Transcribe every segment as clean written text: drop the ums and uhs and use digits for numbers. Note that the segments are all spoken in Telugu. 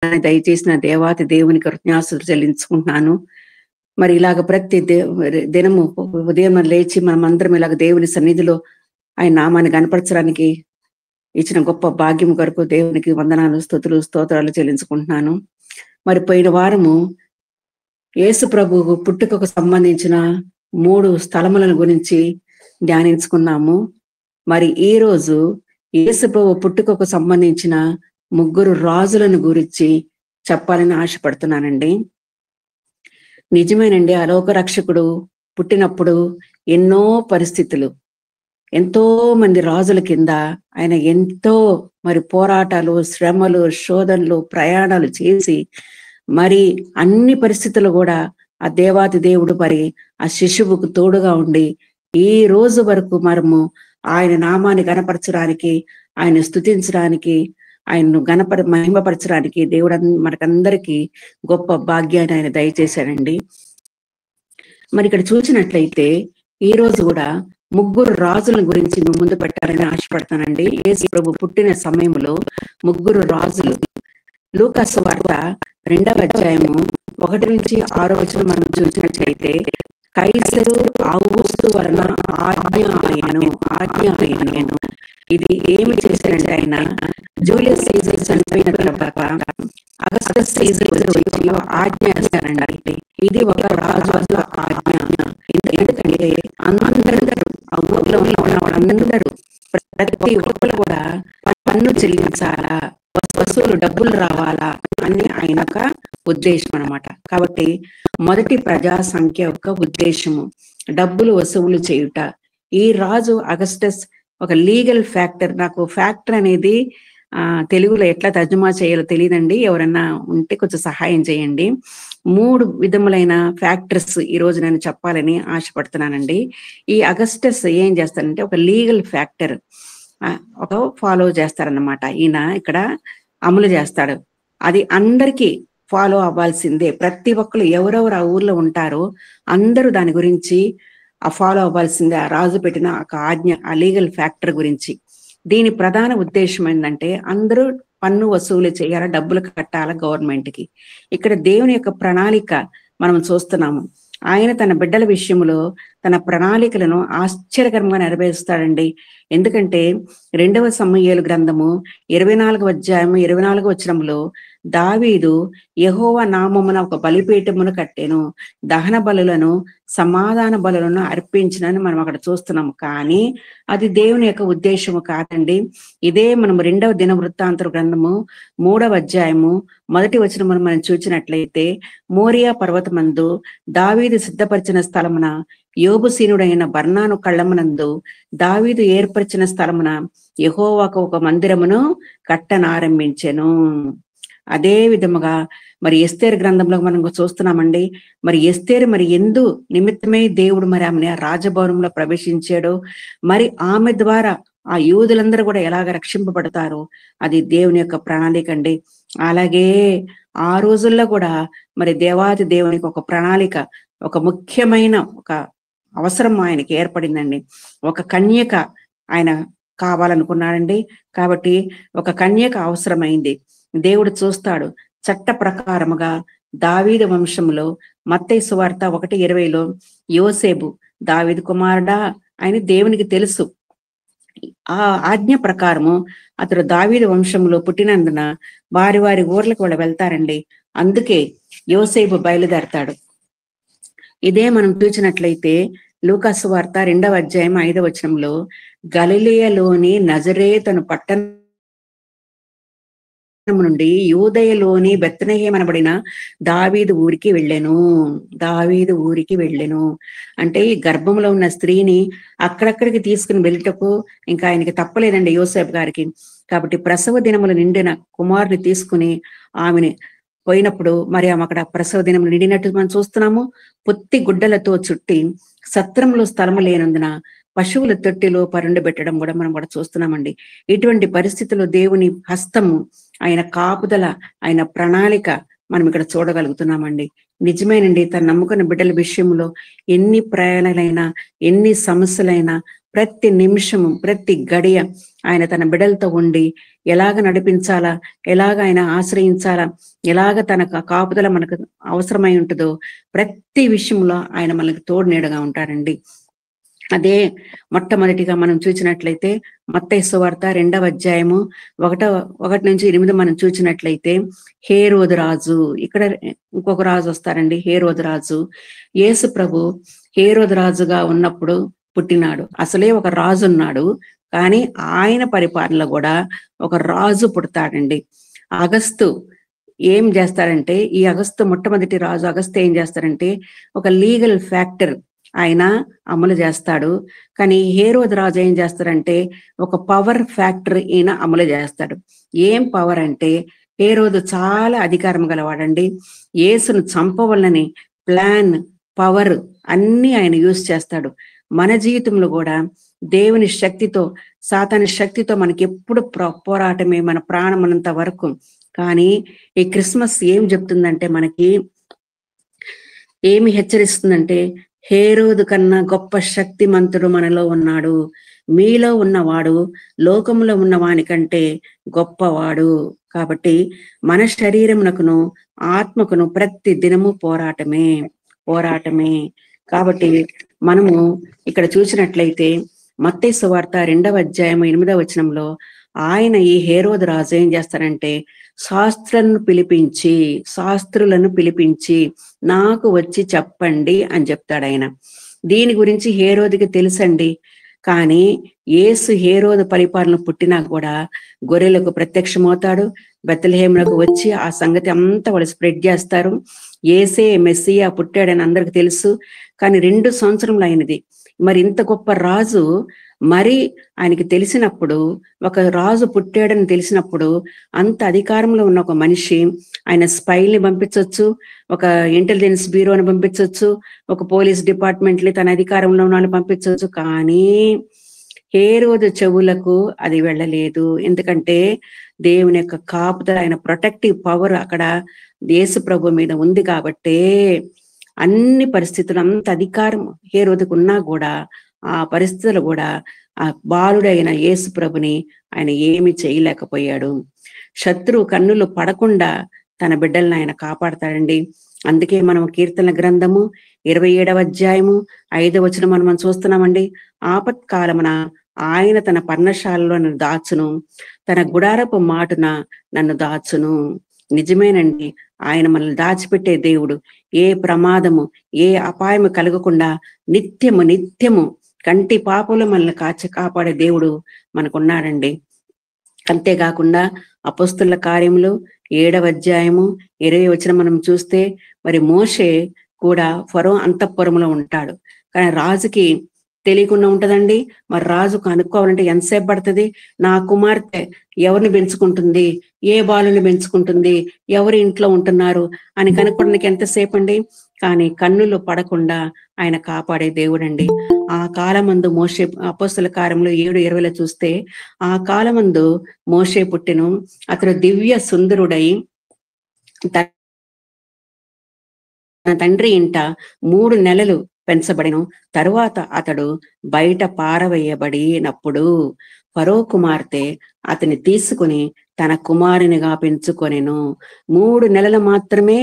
వాగ్దానాన్ని దయచేసిన దేవాతి దేవునికి కృతజ్ఞతాస్తుతులు చెల్లించుకుంటున్నాను. మరి ఇలాగ ప్రతి దినము ఉదయం లేచి మనం అందరం ఇలాగ దేవుని సన్నిధిలో ఆయన నామాన్ని కనపరచడానికి ఇచ్చిన గొప్ప భాగ్యం కొరకు దేవునికి వందనాలు, స్తుతులు, స్తోత్రాలు చెల్లించుకుంటున్నాను. మరి పోయిన వారము యేసు ప్రభువు పుట్టుకకు సంబంధించిన 3 స్థలములను గురించి ధ్యానించుకున్నాము. మరి ఈ రోజు యేసు ప్రభు పుట్టుకకు సంబంధించిన 3 రాజులను గురించి చెప్పాలని ఆశపడుతున్నానండి. నిజమేనండి, అలోక రక్షకుడు పుట్టినప్పుడు ఎన్నో పరిస్థితులు, ఎంతో మంది రాజుల కింద ఆయన ఎంతో మరి పోరాటాలు, శ్రమలు, శోధనలు, ప్రయాణాలు చేసి మరి అన్ని పరిస్థితులు కూడా ఆ దేవాతి దేవుడు మరి ఆ శిశువుకు తోడుగా ఉండి ఈ రోజు వరకు మనము ఆయన నామాన్ని గణపరచడానికి, ఆయన స్తుతించడానికి, ఆయన్ను మహిమపరచడానికి దేవుడు మనకందరికీ గొప్ప భాగ్యాన్ని ఆయన దయచేశాడండి. మరి ఇక్కడ చూసినట్లయితే ఈ రోజు కూడా 3 రాజుల గురించి మేము ముందు పెట్టాలని ఆశపడతానండి. యేసు ప్రభు పుట్టిన సమయంలో 3 రాజులు. లూకా సువార్త 2వ అధ్యాయము 1 నుంచి 6వ వచనం మనం చూసినట్లయితే, కైసరు ఔగుస్తు వలన ఆజ్ఞ ఆయనను. ఇది ఏమి చేశారంటే, ఆయన జూలియస్ సీజర్ చనిపోయిన తర్వాత అగస్టస్ సీజర్ వచ్చి ఆజ్ఞ వేస్తారండి. ఇది ఒక రాజు ఆజ్ఞ. ఎందుకంటే అందరూ ఆ ఊర్లో ఉన్న వాళ్ళందరూ ప్రతి ఒక్కరు కూడా పన్ను చెల్లించాలా, వసూలు డబ్బులు రావాలా అని ఆయన ఒక ఉద్దేశం అన్నమాట. కాబట్టి మొదటి ప్రజా సంఖ్య యొక్క ఉద్దేశము డబ్బులు వసూలు చేయుట. ఈ రాజు అగస్టస్ ఒక లీగల్ ఫ్యాక్టర్. నాకు ఫ్యాక్టర్ అనేది తెలుగులో ఎట్లా తర్జుమా చేయాలో తెలియదండి, ఎవరన్నా ఉంటే కొంచెం సహాయం చేయండి. 3 విధములైన ఫ్యాక్టర్స్ ఈ రోజు నేను చెప్పాలని ఆశపడుతున్నానండి. ఈ అగస్టస్ ఏం చేస్తారంటే ఒక లీగల్ ఫ్యాక్టర్ ఒక ఫాలో చేస్తారన్నమాట. ఈయన ఇక్కడ అమలు చేస్తాడు. అది అందరికీ ఫాలో అవ్వాల్సిందే. ప్రతి ఒక్కరు ఎవరెవరు ఆ ఊర్లో ఉంటారో అందరూ దాని గురించి ఫాలో అవ్వాల్సిందే. ఆ రాజు పెట్టిన ఒక ఆజ్ఞ, ఆ లీగల్ ఫ్యాక్టర్ గురించి. దీని ప్రధాన ఉద్దేశం ఏంటంటే అందరూ పన్ను వసూలు చేయాలా, డబ్బులు కట్టాలా గవర్నమెంట్ కి. ఇక్కడ దేవుని యొక్క ప్రణాళిక మనం చూస్తున్నాము. ఆయన తన బిడ్డల విషయంలో తన ప్రణాళికలను ఆశ్చర్యకరంగా నెరవేరుస్తాడండి. ఎందుకంటే 2వ సమూయేలు గ్రంథము 24వ అధ్యాయము 24వ వచనంలో దావీదు యెహోవా నామమున ఒక బలిపీఠమును కట్టెను, దహన బలులను సమాధాన బలులను అర్పించినని మనం అక్కడ చూస్తున్నాము. కానీ అది దేవుని యొక్క ఉద్దేశము కాదండి. ఇదే మనం 2వ దినవృత్తాంత గ్రంథము 3వ అధ్యాయము 1వ వచనమును మనం చూసినట్లయితే, మోరియా పర్వతమందు దావీదు సిద్ధపరిచిన స్థలమున యోబుసీనుడైన బర్నాను కళ్ళమునందు దావీదు ఏర్పరిచిన స్థలమున యెహోవాకు ఒక మందిరమును కట్టనారంభించెను. అదే విధముగా మరి ఎస్తేరు గ్రంథంలో మనం చూస్తున్నామండి. మరి ఎస్తేరు మరి ఎందు నిమిత్తమే దేవుడు మరి ఆమె రాజభవనంలో ప్రవేశించాడో, మరి ఆమె ద్వారా ఆ యూదులందరూ కూడా ఎలాగ రక్షింపబడతారో అది దేవుని యొక్క ప్రణాళిక అండి. అలాగే ఆ రోజుల్లో కూడా మరి దేవాది దేవునికి ఒక ప్రణాళిక, ఒక ముఖ్యమైన ఒక అవసరం ఆయనకి ఏర్పడిందండి. ఒక కన్యక ఆయన కావాలనుకున్నాడండి. కాబట్టి ఒక కన్యక అవసరమైంది. దేవుడు చూస్తాడు. చట్ట ప్రకారముగా దావీదు వంశంలో మత్తయి సువార్త 1:20లో యోసేపు దావీదు కుమారుడా అని దేవునికి తెలుసు. ఆ ఆజ్ఞ ప్రకారము అతడు దావీదు వంశంలో పుట్టినందున వారి వారి ఊర్లకు వాళ్ళు వెళ్తారండి. అందుకే యోసేపు బయలుదేరతాడు. ఇదే మనం చూసినట్లయితే లూకా సువార్త 2వ అధ్యాయం 5వ వచనంలో గలిలయలోని నజరేతను పట్టణం నుండి యూదయలోని బెత్లెహేము అనబడిన దావీదు ఊరికి వెళ్ళెను. అంటే ఈ గర్భంలో ఉన్న స్త్రీని అక్కడక్కడికి తీసుకుని వెళ్ళటకు ఇంకా ఆయనకి తప్పలేదండి యోసేపు గారికి. కాబట్టి ప్రసవ దినములు నిండిన కుమారుని తీసుకుని ఆమెని పోయినప్పుడు మరి ఆమె అక్కడ ప్రసవ దినములు నిండినట్టు మనం చూస్తున్నాము. పొత్తి గుడ్డలతో చుట్టి సత్రంలో స్థలము లేనందున పశువుల తొట్టిలో పరుండబెట్టడం కూడా మనం కూడా చూస్తున్నామండి. ఇటువంటి పరిస్థితుల్లో దేవుని హస్తము, ఆయన కాపుదల, ఆయన ప్రణాళిక మనం ఇక్కడ చూడగలుగుతున్నామండి. నిజమేనండి, తను నమ్ముకున్న బిడ్డల విషయంలో ఎన్ని ప్రయాణాలైనా, ఎన్ని సమస్యలైనా ప్రతి నిమిషము ప్రతి గడియ ఆయన తన బిడ్డలతో ఉండి ఎలాగ నడిపించాలా, ఎలాగ ఆయన ఆశ్రయించాలా, ఎలాగ తన కాపుదల మనకు అవసరమై ఉంటుందో ప్రతి విషయంలో ఆయన మనకు తోడు నీడగా ఉంటాడండి. అదే మొట్టమొదటిగా మనం చూసినట్లయితే మత్తయి సువార్త 2వ అధ్యాయము 1-8 మనం చూసినట్లయితే హేరోదు రాజు, ఇక్కడ ఇంకొక రాజు వస్తారండి, హేరోదు రాజు. యేసు ప్రభు హేరోదు రాజుగా ఉన్నప్పుడు పుట్టినాడు. అసలే ఒక రాజు ఉన్నాడు, కానీ ఆయన పరిపాలనలో కూడా ఒక రాజు పుడతాడండి. అగస్తు ఏం చేస్తారంటే, ఈ అగస్తు మొట్టమొదటి రాజు అగస్తు ఏం చేస్తారంటే ఒక లీగల్ ఫ్యాక్టర్ ఆయన అమలు చేస్తాడు. కానీ హేరోదు రాజు ఏం చేస్తారంటే ఒక పవర్ ఫ్యాక్టర్ ఈయన అమలు చేస్తాడు. ఏం పవర్ అంటే, హేరోదు చాలా అధికారం గలవాడండి. యేసును చంపవలనని ప్లాన్, పవర్ అన్ని ఆయన యూజ్ చేస్తాడు. మన జీవితంలో కూడా దేవుని శక్తితో సాతాని శక్తితో మనకి ఎప్పుడు పోరాటమే, మన ప్రాణమనంత వరకు. కానీ ఈ క్రిస్మస్ ఏం చెప్తుందంటే, మనకి ఏమి హెచ్చరిస్తుందంటే, హేరోదు కన్నా గొప్ప శక్తిమంతుడు మనలో ఉన్నాడు. మీలో ఉన్నవాడు లోకంలో ఉన్న వాని కంటే గొప్పవాడు. కాబట్టి మన శరీరమునకును ఆత్మకును ప్రతి దినము పోరాటమే. కాబట్టి మనము ఇక్కడ చూసినట్లయితే మత్తయి సువార్త 2వ అధ్యాయం 8వ వచనంలో ఆయన ఈ హేరోదు రాజు ఏం చేస్తారంటే శాస్త్రులను పిలిపించి నాకు వచ్చి చెప్పండి అని చెప్తాడు ఆయన. దీని గురించి హేరోదుకి తెలుసండి. కానీ యేసు హేరోదు పరిపాలన పుట్టినా కూడా గొర్రెలకు ప్రత్యక్షమవుతాడు. బెత్లెహేమునకు వచ్చి ఆ సంగతి అంతా వాళ్ళు స్ప్రెడ్ చేస్తారు. యేసే మెస్సియా పుట్టాడని అందరికి తెలుసు. కానీ 2 సంవత్సరములు అయినది. మరి ఇంత గొప్ప రాజు మరి ఆయనకి తెలిసినప్పుడు, ఒక రాజు పుట్టాడని తెలిసినప్పుడు, అంత అధికారంలో ఉన్న ఒక మనిషి ఆయన స్పైల్ని పంపించవచ్చు, ఒక ఇంటెలిజెన్స్ బ్యూరోని పంపించవచ్చు, ఒక పోలీస్ డిపార్ట్మెంట్ని తన అధికారంలో ఉన్న వాళ్ళని పంపించవచ్చు. కానీ హేరోదు చెవులకు అది వెళ్ళలేదు. ఎందుకంటే దేవుని యొక్క కాపుదల, ఆయన ప్రొటెక్టివ్ పవర్ అక్కడ యేసు ప్రభు మీద ఉంది. కాబట్టే అన్ని పరిస్థితులు, అంత అధికారం హేరోదుకు ఉన్నా కూడా ఆ పరిస్థితులు కూడా ఆ బాలుడైన యేసు ప్రభుని ఆయన ఏమి చేయలేకపోయాడు. శత్రువు కన్నులు పడకుండా తన బిడ్డలను ఆయన కాపాడతాడండి. అందుకే మనం కీర్తన గ్రంథము 27వ అధ్యాయము 5వ వచనం మనం చూస్తున్నామండి. ఆపత్కాలమున ఆయన తన పర్ణశాలలో నన్ను దాచును, తన గుడారపు మాటున నన్ను దాచును. నిజమేనండి, ఆయన మనల్ని దాచిపెట్టే దేవుడు. ఏ ప్రమాదము, ఏ అపాయము కలగకుండా నిత్యము కంటి పాపలు మనల్ని కాపాడే దేవుడు మనకున్నాడండి. అంతేకాకుండా అపొస్తలుల కార్యములు 7వ అధ్యాయము 20వ వచనం మనం చూస్తే, మరి మోషే కూడా ఫరో అంతఃపురంలో ఉంటాడు. కానీ రాజుకి తెలియకుండా ఉంటదండి. మరి రాజుకు అనుకోవాలంటే ఎంతసేపు పడుతుంది? నా కుమార్తె ఎవరిని పెంచుకుంటుంది, ఏ బాలుని పెంచుకుంటుంది, ఎవరి ఇంట్లో ఉంటున్నారు అని కనుక్కోవడానికి ఎంతసేపు అండి? కానీ కన్నులు పడకుండా ఆయన కాపాడే దేవుడండి. ఆ కాలమందు మోషే, అపొస్తలుల కార్యములు 7:20 చూస్తే, ఆ కాలమందు మోషే పుట్టెను, అతడు దివ్య సుందరుడై తన తండ్రి ఇంట 3 నెలలు పెంచబడిను. తరువాత అతడు బయట పారవేయబడినప్పుడు ఫరో కుమార్తె అతని తీసుకుని తన కుమారునిగా పెంచుకొనెను. 3 నెలలు మాత్రమే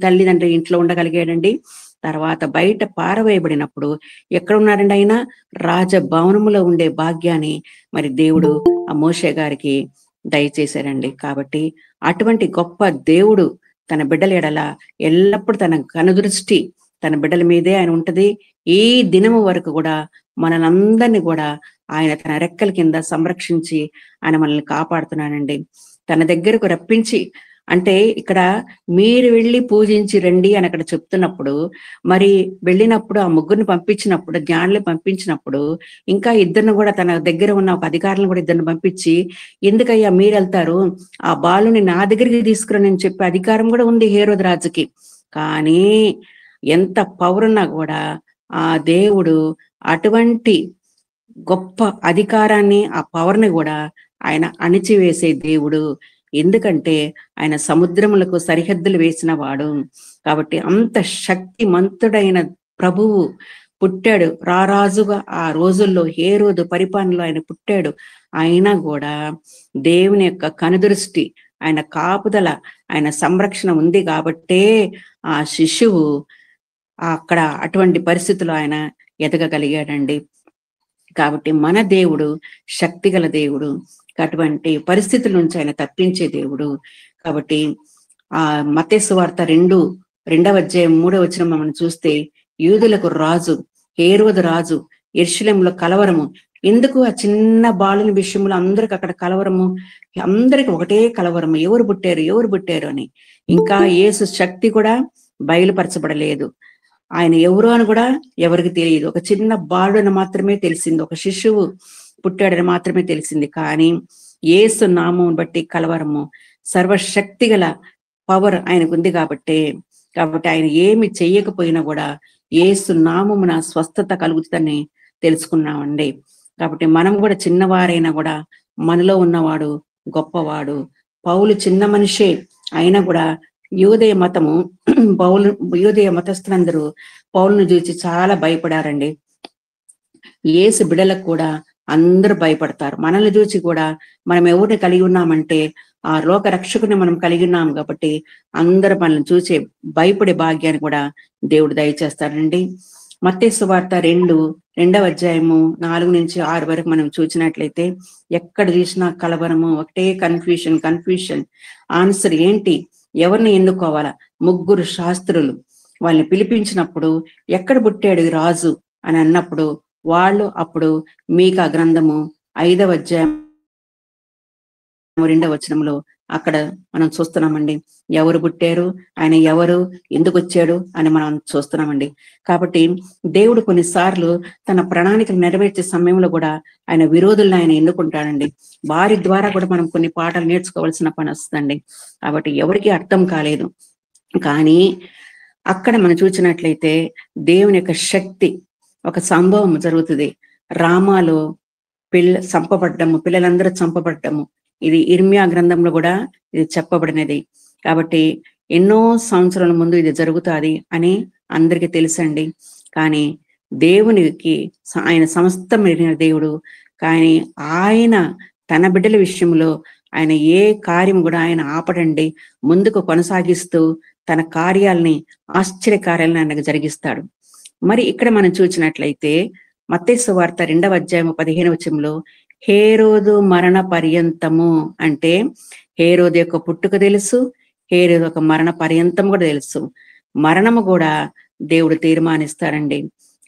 తల్లిదండ్రి ఇంట్లో ఉండగలిగాడండి. తర్వాత బయట పారవేయబడినప్పుడు ఎక్కడ ఉన్నాడండి? ఆయన రాజభవనములో ఉండే భాగ్యాన్ని మరి దేవుడు ఆ మోషే గారికి దయచేశారండి. కాబట్టి అటువంటి గొప్ప దేవుడు తన బిడ్డల ఎడల ఎల్లప్పుడూ తన కనుదృష్టి తన బిడ్డల మీదే ఆయన ఉంటది. ఈ దినము వరకు కూడా మనలందరినీ కూడా ఆయన తన రెక్కల కింద సంరక్షించి ఆయన మనల్ని కాపాడుతున్నానండి. తన దగ్గరకు రప్పించి, అంటే ఇక్కడ మీరు వెళ్ళి పూజించి రండి అని అక్కడ చెప్తున్నప్పుడు, మరి వెళ్ళినప్పుడు ఆ ముగ్గురిని పంపించినప్పుడు, జ్ఞానులు పంపించినప్పుడు, ఇంకా ఇద్దరిని కూడా తన దగ్గర ఉన్న ఒక అధికారులను కూడా ఇద్దరిని పంపించి, ఎందుకయ్యా మీరు వెళ్తారు, ఆ బాలుని నా దగ్గరికి తీసుకురని చెప్పే అధికారం కూడా ఉంది హేరోదు రాజుకి. కానీ ఎంత పవర్ ఉన్నా కూడా ఆ దేవుడు అటువంటి గొప్ప అధికారాన్ని, ఆ పవర్ని కూడా ఆయన అణిచివేసే దేవుడు. ఎందుకంటే ఆయన సముద్రములకు సరిహద్దులు వేసిన వాడు. కాబట్టి అంత శక్తిమంతుడైన ప్రభువు పుట్టాడు రారాజుగా. ఆ రోజుల్లో హేరోదు పరిపాలనలో ఆయన పుట్టాడు. అయినా కూడా దేవుని యొక్క కనుదృష్టి, ఆయన కాపుదల, ఆయన సంరక్షణ ఉంది కాబట్టే ఆ శిశువు అక్కడ అటువంటి పరిస్థితుల్లో ఆయన ఎదగగలిగాడండి. కాబట్టి మన దేవుడు శక్తిగల దేవుడు. అటువంటి పరిస్థితుల నుంచి ఆయన తప్పించే దేవుడు. కాబట్టి ఆ మత్తయి సువార్త 2వ అధ్యాయం 3వ వచనం మనం చూస్తే, యూదులకు రాజు హేరోదు రాజు, యెరూషలేములో కలవరము. ఎందుకు ఆ చిన్న బాలుని విషయంలో అందరికి అక్కడ కలవరము? అందరికి ఒకటే కలవరము, ఎవరు పుట్టారు అని. ఇంకా యేసు శక్తి కూడా బయలుపరచబడలేదు. ఆయన ఎవరు అని కూడా ఎవరికి తెలియదు. ఒక చిన్న బాలుడని మాత్రమే తెలిసింది, ఒక శిశువు పుట్టాడని మాత్రమే తెలిసింది. కానీ యేసు నామం బట్టి కలవరము, సర్వశక్తి గల పవర్ ఆయనకు ఉంది కాబట్టి ఆయన ఏమి చెయ్యకపోయినా కూడా యేసు నామమున స్వస్థత కలుగుతుందని తెలుసుకున్నామండి. కాబట్టి మనం కూడా చిన్నవారైనా కూడా మనలో ఉన్నవాడు గొప్పవాడు. పౌలు చిన్న మనిషే అయినా కూడా యూదయ మతము యూదయ మతస్థులందరూ పౌలును చూసి చాలా భయపడారండి. యేసు బిడలకు కూడా అందరూ భయపడతారు. మనల్ని చూసి కూడా మనం ఎవరిని కలిగి ఉన్నామంటే ఆ లోక రక్షకుని మనం కలిగి ఉన్నాం కాబట్టి అందరూ మనల్ని చూసి భయపడే భాగ్యాన్ని కూడా దేవుడు దయచేస్తాడండి. మత్తయి సువార్త 2వ అధ్యాయము 4-6 వరకు మనం చూసినట్లయితే, ఎక్కడ చూసినా కలవరము, ఒకటే కన్ఫ్యూషన్. ఆన్సర్ ఏంటి? ఎవరిని ఎన్నుకోవాలా? 3 శాస్త్రులు వాళ్ళని పిలిపించినప్పుడు, ఎక్కడ పుట్టాడు ఈ రాజు అని అన్నప్పుడు వాళ్ళు అప్పుడు మీకా గ్రంథము 5వ అధ్యాయం 2వ వచనంలో అక్కడ మనం చూస్తున్నామండి. ఎవరు పుట్టారు, ఆయన ఎవరు, ఎందుకు వచ్చాడు అని మనం చూస్తున్నామండి. కాబట్టి దేవుడు కొన్నిసార్లు తన ప్రణాళికలు నెరవేర్చే సమయంలో కూడా ఆయన విరోధులను ఆయన ఎన్నుకుంటాడండి. వారి ద్వారా కూడా మనం కొన్ని పాఠాలు నేర్చుకోవాల్సిన పని వస్తుందండి. కాబట్టి ఎవరికి అర్థం కాలేదు. కానీ అక్కడ మనం చూసినట్లయితే దేవుని యొక్క శక్తి, ఒక సంభవం జరుగుతుంది. రామాలో పిల్లలందరూ చంపబడ్డము. ఇది ఇర్మియా గ్రంథంలో కూడా ఇది చెప్పబడినది. కాబట్టి ఎన్నో సంవత్సరాల ముందు ఇది జరుగుతుంది అని అందరికీ తెలుసండి. కానీ దేవునికి ఆయన సమస్తం ఎరిగిన దేవుడు. కానీ ఆయన తన బిడ్డల విషయంలో ఆయన ఏ కార్యం కూడా ఆయన ఆపడండి, ముందుకు కొనసాగిస్తూ తన కార్యాలని, ఆశ్చర్య కార్యాలను ఆయనకు జరిగిస్తాడు. మరి ఇక్కడ మనం చూసినట్లయితే మత్తయి సువార్త 2వ అధ్యాయం 15వ వచనంలో హేరోదు మరణ పర్యంతము అంటే హేరోదు యొక్క పుట్టుక తెలుసు, హేరోదు యొక్క మరణ పర్యంతం కూడా తెలుసు. మరణము కూడా దేవుడు తీర్మానిస్తాడండి.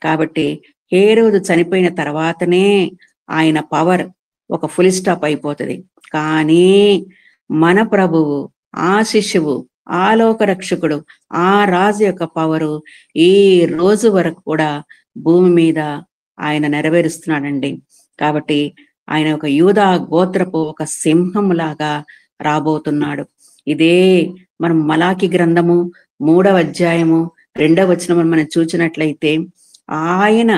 కాబట్టి హేరోదు చనిపోయిన తర్వాతనే ఆయన పవర్ ఒక ఫుల్ స్టాప్ అయిపోతుంది. కానీ మన ప్రభువు, ఆ శిశువు, ఆ లోక రక్షకుడు, ఆ రాజు యొక్క పవరు ఈ రోజు వరకు కూడా భూమి మీద ఆయన నెరవేరుస్తున్నాడండి. కాబట్టి ఆయన ఒక యూదా గోత్రపు ఒక సింహంలాగా రాబోతున్నాడు. ఇదే మనం మలాకి గ్రంథము 3వ అధ్యాయము 2వ వచనం మనం చూసినట్లయితే, ఆయన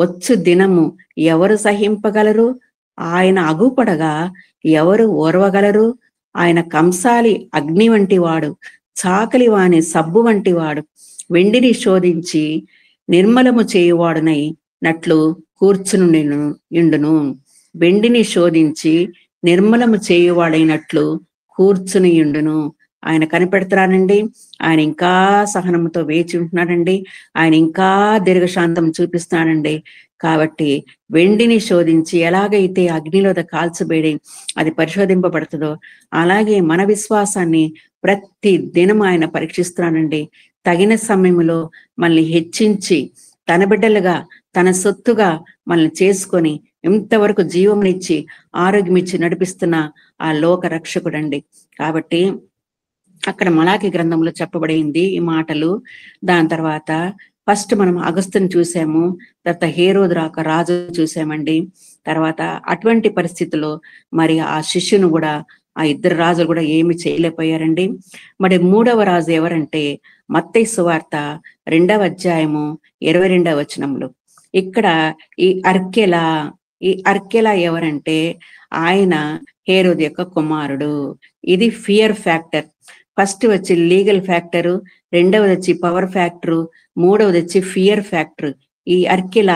వచ్చు దినము ఎవరు సహింపగలరు, ఆయన అగుపడగా ఎవరు ఓర్వగలరు, ఆయన కంసాలి అగ్ని వంటి వాడు, చాకలి వాని సబ్బు వంటి వాడు, వెండిని శోధించి నిర్మలము చేయువాడునై నట్లు కూర్చునుండును. వెండిని శోధించి నిర్మలము చేయువాడైనట్లు కూర్చునియుండును. ఆయన కనిపెడుతున్నాడండి. ఆయన ఇంకా సహనంతో వేచి ఉంటున్నాడండి. ఆయన ఇంకా దీర్ఘశాంతం చూపిస్తున్నాడండి. కాబట్టి వెండిని శోధించి ఎలాగైతే అగ్నిలో కాల్చబడి అది పరిశోధింపబడుతుందో అలాగే మన విశ్వాసాన్ని ప్రతి దినం ఆయన పరీక్షిస్తున్నాడండి. తగిన సమయంలో మనల్ని హెచ్చించి తన బిడ్డలుగా, తన సొత్తుగా మనల్ని చేసుకొని ఇంతవరకు జీవమునిచ్చి ఆరోగ్యం ఇచ్చి నడిపిస్తున్న ఆ లోక రక్షకుడండి. కాబట్టి అక్కడ మలాకి గ్రంథంలో చెప్పబడింది ఈ మాటలు. దాని తర్వాత ఫస్ట్ మనం అగస్తుని చూసాము, తర్వాత హేరోదు రాజు చూసామండి. తర్వాత అటువంటి పరిస్థితుల్లో మరి ఆ శిష్యును కూడా, ఆ ఇద్దరు రాజులు కూడా ఏమి చేయలేకపోయారండి. మరి 3వ రాజు ఎవరంటే మత్తయి సువార్త 2వ అధ్యాయము 22వ వచనంలో ఇక్కడ ఈ అర్కెలా ఎవరంటే ఆయన హేరోదు యొక్క కుమారుడు. ఇది ఫియర్ ఫ్యాక్టర్. ఫస్ట్ వచ్చి లీగల్ ఫ్యాక్టరు, 2వది వచ్చి పవర్ ఫ్యాక్టరు, 3వది వచ్చి ఫియర్ ఫ్యాక్టర్. ఈ అర్కిల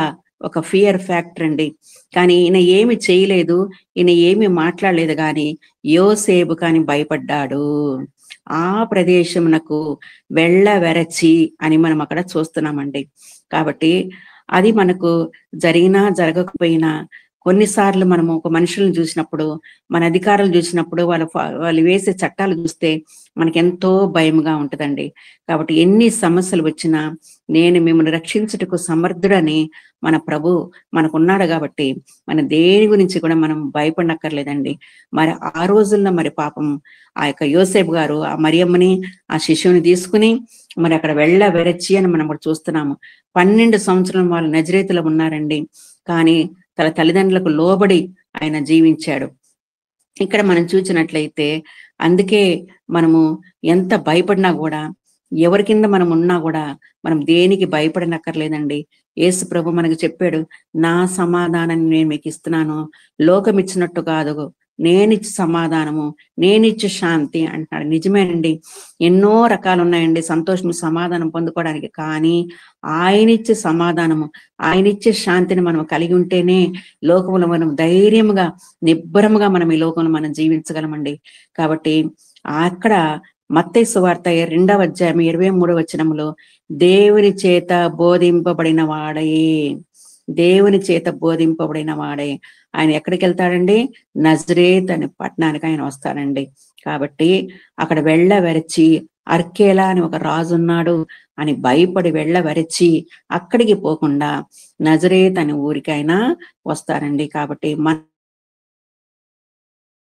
ఒక ఫియర్ ఫ్యాక్టర్ అండి. కానీ ఈయన ఏమి చేయలేదు, ఈయన ఏమి మాట్లాడలేదు, కానీ యోసేపు కానీ భయపడ్డాడు. ఆ ప్రదేశమునకు వెళ్ళవెరచి అని మనం అక్కడ చూస్తున్నామండి. కాబట్టి అది మనకు జరిగినా జరగకపోయినా కొన్నిసార్లు మనము ఒక మనుషులను చూసినప్పుడు, మన అధికారులు చూసినప్పుడు వాళ్ళు వేసే చట్టాలు చూస్తే మనకెంతో భయంగా ఉంటుందండి. కాబట్టి ఎన్ని సమస్యలు వచ్చినా నేను మిమ్మల్ని రక్షించుటకు సమర్థుడని మన ప్రభు మనకున్నాడు. కాబట్టి మన దేని గురించి కూడా మనం భయపడనక్కర్లేదండి. మరి ఆ రోజుల్లో మరి పాపం ఆ యొక్క యోసేపు గారు ఆ మరియమ్మని ఆ శిశువుని తీసుకుని మరి అక్కడ వెళ్ళవెరచి అని మనం కూడా చూస్తున్నాము. 12 సంవత్సరం వాళ్ళు నజరేతులో ఉన్నారండి. కానీ తన తల్లిదండ్రులకు లోబడి ఆయన జీవించాడు. ఇక్కడ మనం చూసినట్లయితే అందుకే మనము ఎంత భయపడినా కూడా, ఎవరి కింద మనం ఉన్నా కూడా మనం దేనికి భయపడనక్కర్లేదండి. యేసు ప్రభు మనకు చెప్పాడు, నా సమాధానాన్ని నేను మీకు ఇస్తున్నాను, లోకం ఇచ్చినట్టు కాదు, నేనిచ్చే సమాధానము, నేనిచ్చే శాంతి అంటున్నాడు. నిజమేనండి, ఎన్నో రకాలు ఉన్నాయండి సంతోషం సమాధానం పొందుకోవడానికి. కానీ ఆయనిచ్చే సమాధానము, ఆయనిచ్చే శాంతిని మనం కలిగి ఉంటేనే లోకంలో మనం ధైర్యముగా నిబ్బరముగా మనం ఈ లోకంలో మనం జీవించగలమండి. కాబట్టి అక్కడ మత్తయి సువార్త 2వ అధ్యాయం 23వ వచనంలో దేవుని చేత బోధింపబడిన వాడే, దేవుని చేత బోధింపబడిన వాడే ఆయన ఎక్కడికి వెళ్తాడండి? నజరేత్ అనే పట్టణానికి ఆయన వస్తాడండి. కాబట్టి అక్కడ వెళ్ళవెరచి, అర్కేలా అని ఒక రాజు ఉన్నాడు అని భయపడి వెళ్ళవెరచి అక్కడికి పోకుండా నజరేత్ అనే ఊరికి ఆయన వస్తారండి. కాబట్టి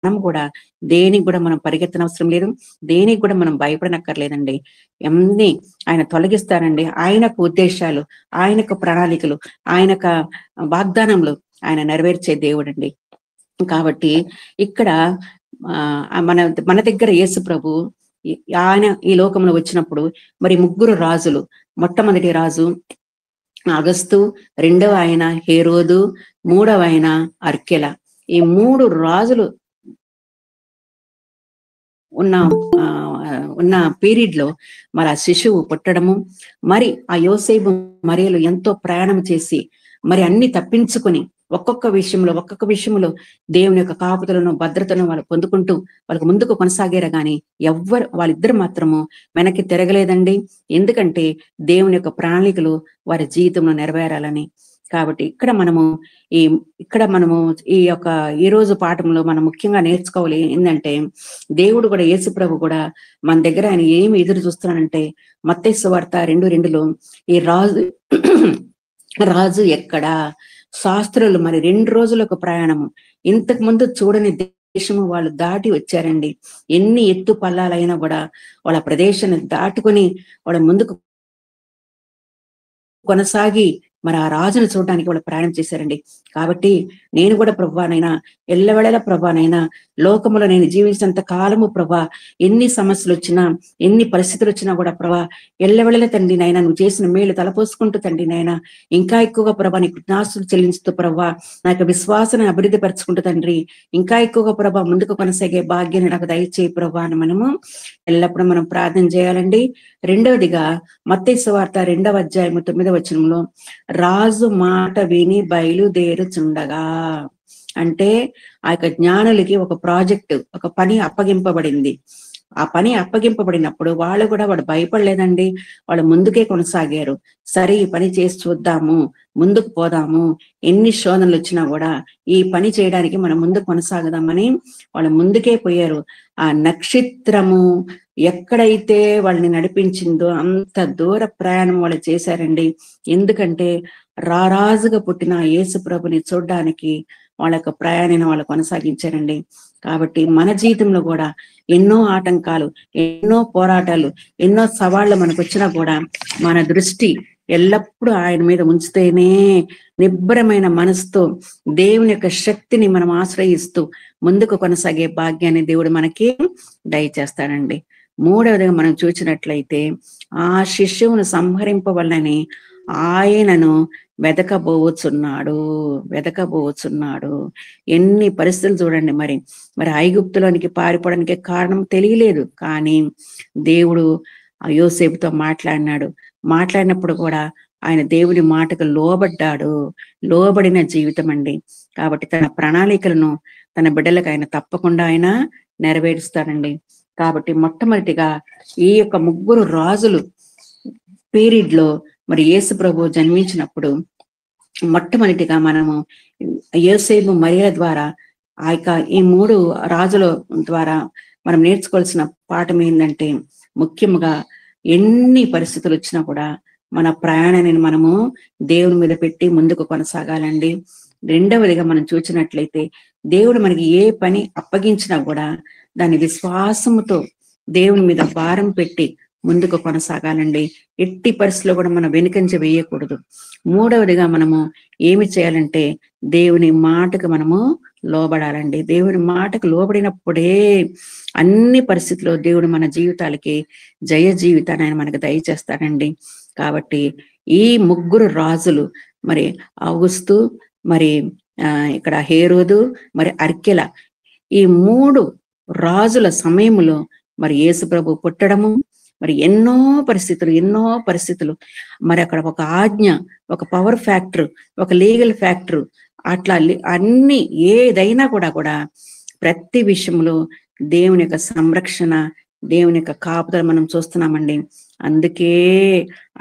మనం కూడా దేనికి కూడా మనం పరిగెత్తనవసరం లేదు, దేనికి కూడా మనం భయపడనక్కర్లేదండి. ఎన్ని ఆయన తొలగిస్తారండి. ఆయనకు ఉద్దేశాలు, ఆయనకు ప్రణాళికలు, ఆయనకు వాగ్దానములు ఆయన నెరవేర్చే దేవుడండి. కాబట్టి ఇక్కడ మన మన దగ్గర యేసు ప్రభు ఆయన ఈ లోకంలో వచ్చినప్పుడు మరి 3 రాజులు, మొట్టమొదటి రాజు అగస్తు, రెండవ ఆయన హేరోదు, మూడవ ఆయన అర్కెల. ఈ 3 రాజులు ఉన్న పీరియడ్ లో మరి ఆ శిశువు పుట్టడము, మరి ఆ యోసేపు మరియలు ఎంతో ప్రయాణం చేసి మరి అన్ని తప్పించుకొని ఒక్కొక్క విషయంలో దేవుని యొక్క కాపుదలను భద్రతను వాళ్ళు పొందుకుంటూ వాళ్ళకు ముందుకు కొనసాగారు. కానీ వాళ్ళిద్దరు మాత్రము వెనక్కి తిరగలేదండి. ఎందుకంటే దేవుని యొక్క ప్రణాళికలు వారి జీవితంలో నెరవేరాలని. కాబట్టి ఇక్కడ మనము ఈ రోజు పాఠంలో మనం ముఖ్యంగా నేర్చుకోవాలి ఏంటంటే, దేవుడు కూడా యేసు ప్రభు కూడా మన దగ్గర ఆయన ఏమి ఎదురు చూస్తున్నాడంటే, మత్తయి సువార్త 2:2లో ఈ రాజు ఎక్కడా, శాస్త్రులు మరి 2 రోజులకు ప్రయాణము, ఇంతకు ముందు చూడని దేశము వాళ్ళు దాటి వచ్చారండి. ఎన్ని ఎత్తు పల్లాలైనా కూడా వాళ్ళ ప్రదేశాన్ని దాటుకొని వాళ్ళ ముందుకు కొనసాగి మరి ఆ రాజును చూడడానికి వాళ్ళు ప్రయాణం చేశారండి. కాబట్టి నేను కూడా ప్రభువానైనా, ఎల్లవేళలా ప్రభువానైనా, లోకములో నేను జీవించినంత కాలము ప్రభా, ఎన్ని సమస్యలు వచ్చినా, ఎన్ని పరిస్థితులు వచ్చినా కూడా ప్రభా, ఎల్లవేళలా తండ్రి నాయన నువ్వు చేసిన మేలు తలపోసుకుంటూ తండ్రి నాయన ఇంకా ఎక్కువగా ప్రభా నీకు కృతజ్ఞతలు చెల్లించుతూ ప్రభా, నా యొక్క విశ్వాసాన్ని అభివృద్ధి పరచుకుంటూ తండ్రి ఇంకా ఎక్కువగా ప్రభా ముందుకు కొనసాగే భాగ్యాన్ని నాకు దయచేయి ప్రభా అని మనము ఎల్లప్పుడూ మనం ప్రార్థన చేయాలండి. రెండవదిగా మత్తయి సువార్త 2వ అధ్యాయం 9వ వచనంలో రాజు మాట విని బయలుదేరుచుండగా, అంటే ఆ యొక్క జ్ఞానులకి ఒక ప్రాజెక్ట్, ఒక పని అప్పగింపబడింది. ఆ పని అప్పగింపబడినప్పుడు వాళ్ళు భయపడలేదండి. వాళ్ళు ముందుకే కొనసాగారు. సరే ఈ పని చేసి చూద్దాము, ముందుకు పోదాము, ఎన్ని శోధనలు వచ్చినా కూడా ఈ పని చేయడానికి మనం ముందుకు కొనసాగదామని వాళ్ళు ముందుకే పోయారు. ఆ నక్షత్రము ఎక్కడైతే వాళ్ళని నడిపించిందో అంత దూర ప్రయాణం వాళ్ళు చేశారండి. ఎందుకంటే రారాజుగా పుట్టిన యేసు ప్రభుని చూడడానికి వాళ్ళ యొక్క ప్రయాణాన్ని వాళ్ళు కొనసాగించారండి. కాబట్టి మన జీవితంలో కూడా ఎన్నో ఆటంకాలు, ఎన్నో పోరాటాలు, ఎన్నో సవాళ్లు మనకు వచ్చినా కూడా మన దృష్టి ఎల్లప్పుడూ ఆయన మీద ఉంచితేనే నిబ్బరమైన మనసుతో దేవుని యొక్క శక్తిని మనం ఆశ్రయిస్తూ ముందుకు కొనసాగే భాగ్యాన్ని దేవుడు మనకి దయచేస్తాడండి. మూడవదిగా మనం చూసినట్లయితే ఆ శిశువును సంహరింపవలనని ఆయనను వెదకబోచున్నాడు. ఎన్ని పరిస్థితులు చూడండి. మరి ఐగుప్తులోనికి పారిపోవడానికి కారణం తెలియలేదు, కానీ దేవుడు యోసేపుతో మాట్లాడినప్పుడు కూడా ఆయన దేవుని మాటకు లోబడ్డాడు. లోబడిన జీవితం అండి. కాబట్టి తన ప్రణాళికలను తన బిడ్డలకు ఆయన తప్పకుండా ఆయన నెరవేరుస్తాడండి. కాబట్టి మొట్టమొదటిగా ఈ యొక్క ముగ్గురు రాజులు పీరియడ్ లో మరి యేసు ప్రభు జన్మించినప్పుడు మొట్టమొదటిగా మనము యోసేపు మరియ ద్వారా ఆ యొక్క ఈ 3 రాజుల ద్వారా మనం నేర్చుకోవాల్సిన పాఠం ఏంటంటే, ముఖ్యంగా ఎన్ని పరిస్థితులు వచ్చినా కూడా మన ప్రయాణాన్ని మనము దేవుని మీద పెట్టి ముందుకు కొనసాగాలండి. రెండవదిగా మనం చూసినట్లయితే దేవుడు మనకి ఏ పని అప్పగించినా కూడా దాని విశ్వాసముతో దేవుని మీద భారం పెట్టి ముందుకు కొనసాగాలండి. ఎట్టి పరిస్థితిలో కూడా మనం వెనుకంజ వేయకూడదు. మూడవదిగా మనము ఏమి చేయాలంటే దేవుని మాటకు మనము లోబడాలండి. దేవుని మాటకు లోబడినప్పుడే అన్ని పరిస్థితుల్లో దేవుడు మన జీవితాలకి జయ జీవితాన్ని ఆయన మనకు దయచేస్తాడండి. కాబట్టి ఈ ముగ్గురు రాజులు మరి ఔగుస్తు, మరి ఇక్కడ హేరోదు, మరి అర్కెల, ఈ 3 రాజుల సమయంలో మరి యేసు ప్రభు పుట్టడము, మరి ఎన్నో పరిస్థితులు మరి అక్కడ ఒక ఆజ్ఞ, ఒక పవర్ ఫ్యాక్టర్, ఒక లీగల్ ఫ్యాక్టర్, అట్లా అన్ని ఏదైనా కూడా ప్రతి విషయంలో దేవుని యొక్క సంరక్షణ, దేవుని యొక్క కాపుదల మనం చూస్తున్నామండి. అందుకే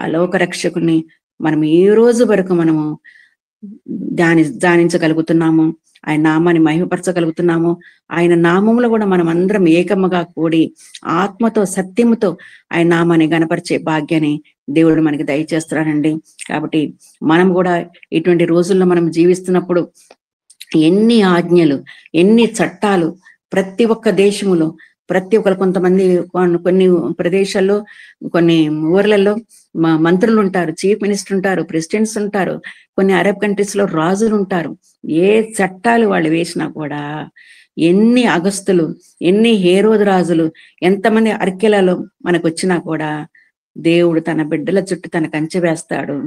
ఆ లోకరక్షకుని మనం ఈ రోజు వరకు మనము ధ్యానించగలుగుతున్నాము. ఆయన నామాన్ని మహిమపరచగలుగుతున్నాము. ఆయన నామంలో కూడా మనం అందరం ఏకముగా కూడి ఆత్మతో సత్యముతో ఆయన నామాన్ని గణపరిచే భాగ్యాన్ని దేవుడు మనకి దయచేస్తున్నాడండి. కాబట్టి మనం కూడా ఇటువంటి రోజుల్లో మనం జీవిస్తున్నప్పుడు ఎన్ని ఆజ్ఞలు, ఎన్ని చట్టాలు ప్రతి ఒక్క దేశములో, ప్రతి ఒక్కరు, కొంతమంది కొన్ని ప్రదేశాల్లో, కొన్ని ఊర్లలో మంత్రులు ఉంటారు, చీఫ్ మినిస్టర్ ఉంటారు, ప్రెసిడెంట్స్ ఉంటారు, కొన్ని అరబ్ కంట్రీస్ లో రాజులు ఉంటారు. ఏ చట్టాలు వాళ్ళు వేసినా కూడా, ఎన్ని అగస్తులు, ఎన్ని హేరోదు రాజులు, ఎంతమంది అర్కెలలో మనకు వచ్చినా కూడా దేవుడు తన బిడ్డల చుట్టూ తన కంచె వేస్తాడు.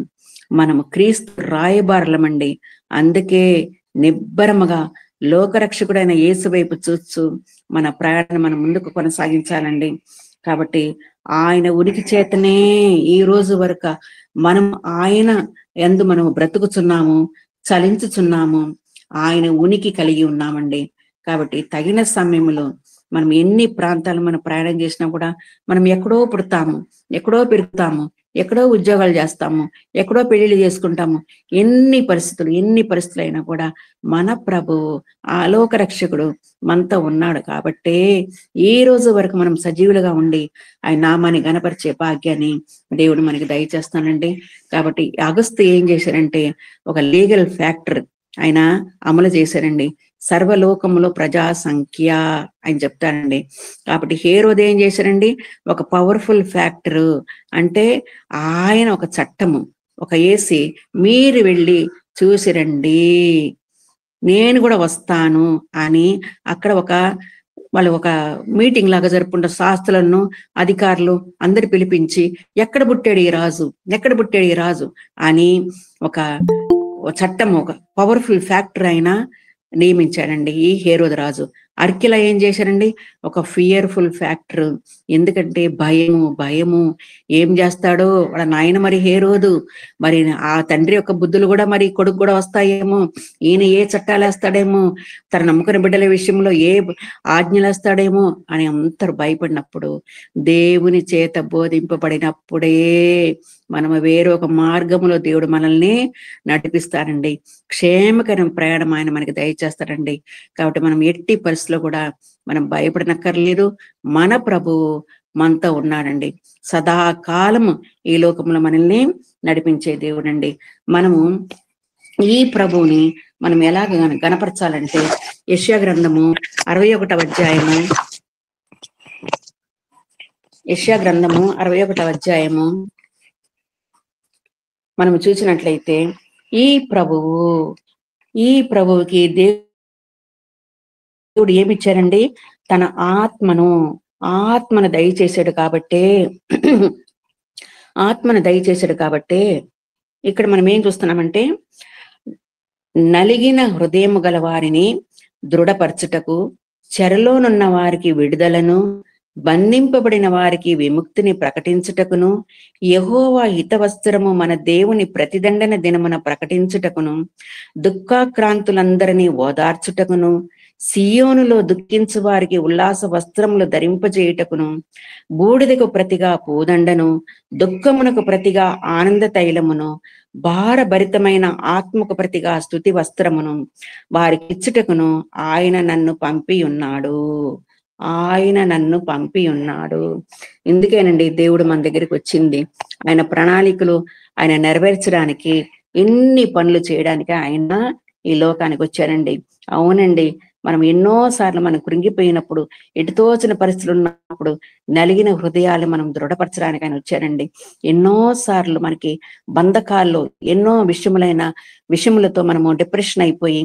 మనము క్రీస్తు రాయబారులమండి. అందుకే నిబ్బరముగా లోకరక్షకుడైన యేసు వైపు చూస్తూ మన ప్రయాణం మనం ముందుకు కొనసాగించాలండి. కాబట్టి ఆయన ఉనికి చేతనే ఈ రోజు వరకు మనం ఆయన యందు మనం బ్రతుకుచున్నాము, చలించుచున్నాము, ఆయన ఉనికి కలిగి ఉన్నామండి. కాబట్టి తగిన సమయంలో మనం ఎన్ని ప్రాంతాలు మనం ప్రయాణం చేసినా కూడా మనం ఎక్కడో పుడతాము, ఎక్కడో పెరుగుతాము, ఎక్కడో ఉద్యోగాలు చేస్తాము, ఎక్కడో పెళ్లిళ్ళు చేసుకుంటాము. ఎన్ని పరిస్థితులు అయినా కూడా మన ప్రభువు ఆలోక రక్షకుడు మనతో ఉన్నాడు. కాబట్టే ఈ రోజు వరకు మనం సజీవులుగా ఉండి ఆయన నామాన్ని గణపరిచే భాగ్యాన్ని దేవుడు మనకి దయచేస్తానండి. కాబట్టి అగస్తు ఏం చేశారంటే ఒక లీగల్ ఫ్యాక్టర్ ఆయన అమలు చేశారండి. సర్వలోకములో ప్రజా సంఖ్య అని చెప్తారండి. కాబట్టి హేరోదు ఏం చేశారండి, ఒక పవర్ఫుల్ ఫ్యాక్టర్ అంటే ఆయన ఒక చట్టము ఒక వేసి, మీరు వెళ్ళి చూసిరండి, నేను కూడా వస్తాను అని అక్కడ వాళ్ళు ఒక మీటింగ్ లాగా జరుపుకుంటారు. శాస్త్రులను, అధికారులు అందరు పిలిపించి ఎక్కడ పుట్టాడు ఈ రాజు అని ఒక చట్టం, ఒక పవర్ఫుల్ ఫ్యాక్టర్ అయినా నియమించాడండి ఈ హేరోదు రాజు. అర్కెల ఏం చేశారండి, ఒక ఫియర్ఫుల్ ఫ్యాక్టర్. ఎందుకంటే భయము ఏం చేస్తాడో వాళ్ళ నాయన మరి హేరోదు, మరి ఆ తండ్రి యొక్క బుద్ధులు కూడా మరి కొడుకు కూడా వస్తాయేమో, ఈయన ఏ చట్టాలు వేస్తాడేమో, తన నమ్ముకున్న బిడ్డల విషయంలో ఏ ఆజ్ఞలు వేస్తాడేమో అని అందరూ భయపడినప్పుడు, దేవుని చేత బోధింపబడినప్పుడే మనము వేరొక మార్గంలో దేవుడు మనల్ని నడిపిస్తారండి. క్షేమకరం ప్రయాణం ఆయన మనకి దయచేస్తారండి. కాబట్టి మనం ఎట్టి పరిస్థితిలో కూడా మనం భయపడనక్కర్లేదు. మన ప్రభువు మనతో ఉన్నాడండి. సదాకాలము ఈ లోకంలో మనల్ని నడిపించే దేవుడండి. మనము ఈ ప్రభువుని మనం ఎలాగ గణపరచాలంటే యెషయా గ్రంథము 61వ అధ్యాయము మనం చూసినట్లయితే ఈ ప్రభువుకి దేవుడు ఏమిచ్చారండి, తన ఆత్మను దయచేసాడు కాబట్టే ఇక్కడ మనం ఏం చూస్తున్నామంటే, నలిగిన హృదయము గల వారిని దృఢపరచుటకు, చెరలోనున్న వారికి విడుదలను, బంధింపబడిన వారికి విముక్తిని ప్రకటించుటకును, యెహోవా హితవస్త్రము మన దేవుని ప్రతిదండన దినమున ప్రకటించుటకును, దుఃఖాక్రాంతులందరినీ ఓదార్చుటకును, సియోనులో దుఃఖించు వారికి ఉల్లాస వస్త్రములు ధరింపజేయుటకును, బూడిదకు ప్రతిగా పూదండను, దుఃఖమునకు ప్రతిగా ఆనంద తైలమును, భారభరితమైన ఆత్మకు ప్రతిగా స్తుతి వస్త్రమును వారికిచ్చుటకును ఆయన నన్ను పంపి ఉన్నాడు. ఆయన నన్ను పంపి ఉన్నాడు. ఇందుకేనండి దేవుడు మన దగ్గరికి వచ్చింది. ఆయన ప్రణాళికలు ఆయన నెరవేర్చడానికి, ఎన్ని పనులు చేయడానికి ఆయన ఈ లోకానికి వచ్చారండి. అవునండి, మనం ఎన్నోసార్లు మనం కృంగిపోయినప్పుడు, ఎటుతోచిన పరిస్థితులు ఉన్నప్పుడు, నలిగిన హృదయాలు మనం దృఢపరచడానికి ఆయన వచ్చారండి. ఎన్నోసార్లు మనకి బంధకాల్లో ఎన్నో విషయములతో మనము డిప్రెషన్ అయిపోయి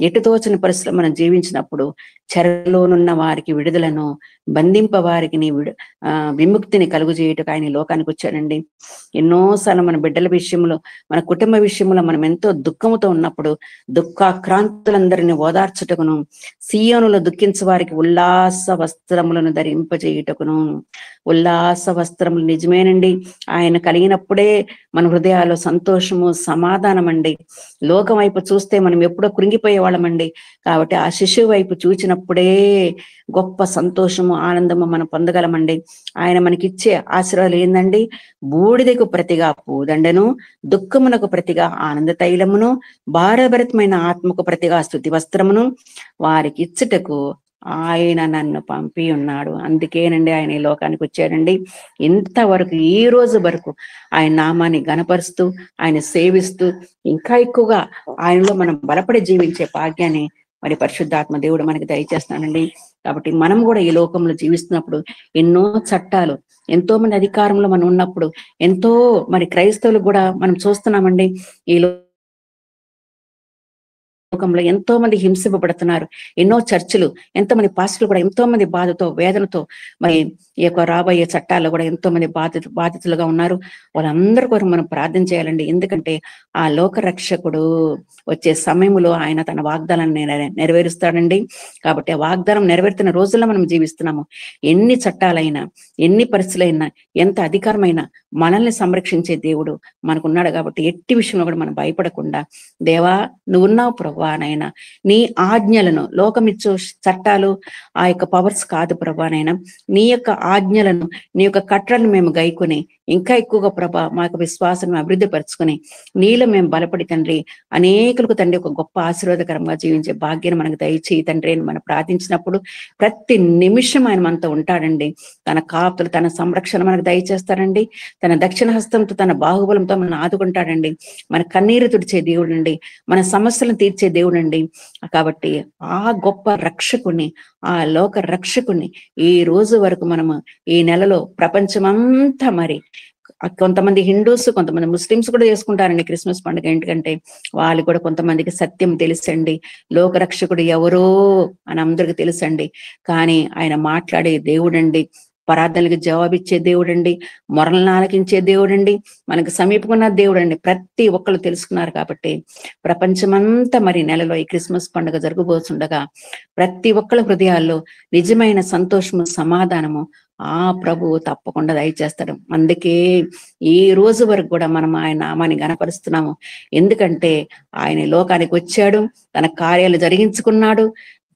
ఎటుతోచిన పరిస్థితులు మనం జీవించినప్పుడు, చెరలోనున్న వారికి విడుదలను, బంధింప వారికి విముక్తిని కలుగు చేయుటకు ఆయన లోకానికి వచ్చాడండి. ఎన్నోసార్లు మన బిడ్డల విషయంలో, మన కుటుంబ విషయంలో మనం ఎంతో దుఃఖముతో ఉన్నప్పుడు దుఃఖాక్రాంతులందరినీ ఓదార్చుటకును, సియోనులో దుఃఖించు వారికి ఉల్లాస వస్త్రములను ధరింపజేయుటకును. ఉల్లాస వస్త్రములు నిజమేనండి, ఆయన కలిగినప్పుడే మన హృదయాల్లో సంతోషము, సమాధానం అండి. లోకం వైపు చూస్తే మనం ఎప్పుడో కృంగిపోయే వాళ్ళమండి. కాబట్టి ఆ శిశువు వైపు చూచినప్పుడే గొప్ప సంతోషము, ఆనందము మనం పొందగలమండి. ఆయన మనకిచ్చే ఆశీర్వాదాలు ఏందండి? బూడిదకు ప్రతిగా పూదండను, దుఃఖమునకు ప్రతిగా ఆనంద తైలమును, భారభరితమైన ఆత్మకు ప్రతిగా స్తుతి వస్త్రమును వారికి ఇచ్చుటకు ఆయన నన్ను పంపి ఉన్నాడు. అందుకేనండి ఆయన ఈ లోకానికి వచ్చాడండి. ఇంతవరకు, ఈ రోజు వరకు ఆయన నామాన్ని గణపరుస్తూ, ఆయన సేవిస్తూ, ఇంకా ఎక్కువగా ఆయనలో మనం బలపడి జీవించే భాగ్యాన్ని మరి పరిశుద్ధాత్మ దేవుడు మనకి దయచేస్తానండి. కాబట్టి మనం కూడా ఈ లోకంలో జీవిస్తున్నప్పుడు ఎన్నో చట్టాలు, ఎంతో మంది అధికారంలో మనం ఉన్నప్పుడు, ఎంతో మరి క్రైస్తవులు కూడా మనం చూస్తున్నామండి. ఈ లోకంలో ఎంతో మంది హింసింపబడుతున్నారు. ఎన్నో చర్చిలు, ఎంతో మంది పాస్టర్లు కూడా ఎంతో మంది బాధతో, వేదనతో మరి ఈ యొక్క రాబోయే చట్టాల్లో కూడా ఎంతో మంది బాధితులుగా ఉన్నారు. వాళ్ళందరి కొరకు మనం ప్రార్థన చేయాలండి. ఎందుకంటే ఆ లోక రక్షకుడు వచ్చే సమయంలో ఆయన తన వాగ్దానాన్ని నెరవేరుస్తాడండి. కాబట్టి ఆ వాగ్దానం నెరవేరుతున్న రోజుల్లో మనం జీవిస్తున్నాము. ఎన్ని చట్టాలైనా, ఎన్ని పరిస్థితులైనా, ఎంత అధికారమైనా మనల్ని సంరక్షించే దేవుడు మనకున్నాడు. కాబట్టి ఎట్టి విషయంలో కూడా మనం భయపడకుండా, దేవా నువ్వున్నావు ప్రభానైనా, నీ ఆజ్ఞలను, లోకమిచ్చు చట్టాలు ఆ యొక్క పవర్స్ కాదు ప్రభానైనా, నీ యొక్క ఆజ్ఞలను, నీ యొక్క కట్టలను మేము గైకొని ఇంకా ఎక్కువగా ప్రభా మా యొక్క విశ్వాసాన్ని అభివృద్ధి పరుచుకొని నీలో మేము బలపడి తండ్రి, అనేకులకు తండ్రి ఒక గొప్ప ఆశీర్వాదకరంగా జీవించే భాగ్యాన్ని మనకు దయచేయి తండ్రి అని మనం ప్రార్థించినప్పుడు ప్రతి నిమిషం ఆయన మనతో ఉంటాడండి. తన కాపులు, తన సంరక్షణ మనకు దయచేస్తాడండి. తన దక్షిణ హస్తంతో, తన బాహుబలంతో మనం ఆదుకుంటాడండి. మన కన్నీరు తుడిచే దేవుడండి, మన సమస్యలను తీర్చే దేవుడండి. కాబట్టి ఆ గొప్ప రక్షకుని, ఆ లోక రక్షకుని ఈ రోజు వరకు మనము ఈ నెలలో ప్రపంచమంతా మరి కొంతమంది హిందూస్, కొంతమంది ముస్లిమ్స్ కూడా చేసుకుంటారండి క్రిస్మస్ పండుగ. ఎందుకంటే వాళ్ళు కూడా కొంతమందికి సత్యం తెలుసండి, లోకరక్షకుడు ఎవరో అని అందరికి తెలుసండి. కానీ ఆయన మాట్లాడే దేవుడండి, ప్రార్థనలకు జవాబిచ్చే దేవుడండి, మొరలను ఆలకించే దేవుడండి, మనకు సమీపకున్న దేవుడండి. ప్రతి ఒక్కరు తెలుసుకున్నారు. కాబట్టి ప్రపంచమంతా మరి నెలలో ఈ క్రిస్మస్ పండుగ జరగబోతుండగా ప్రతి ఒక్కరి హృదయాల్లో నిజమైన సంతోషము, సమాధానము ఆ ప్రభువు తప్పకుండా దయచేస్తాడు. అందుకే ఈ రోజు వరకు కూడా మనం ఆయన నామాన్ని గణపరుస్తున్నాము. ఎందుకంటే ఆయన లోకానికి వచ్చాడు, తన కార్యాలు జరిగించుకున్నాడు.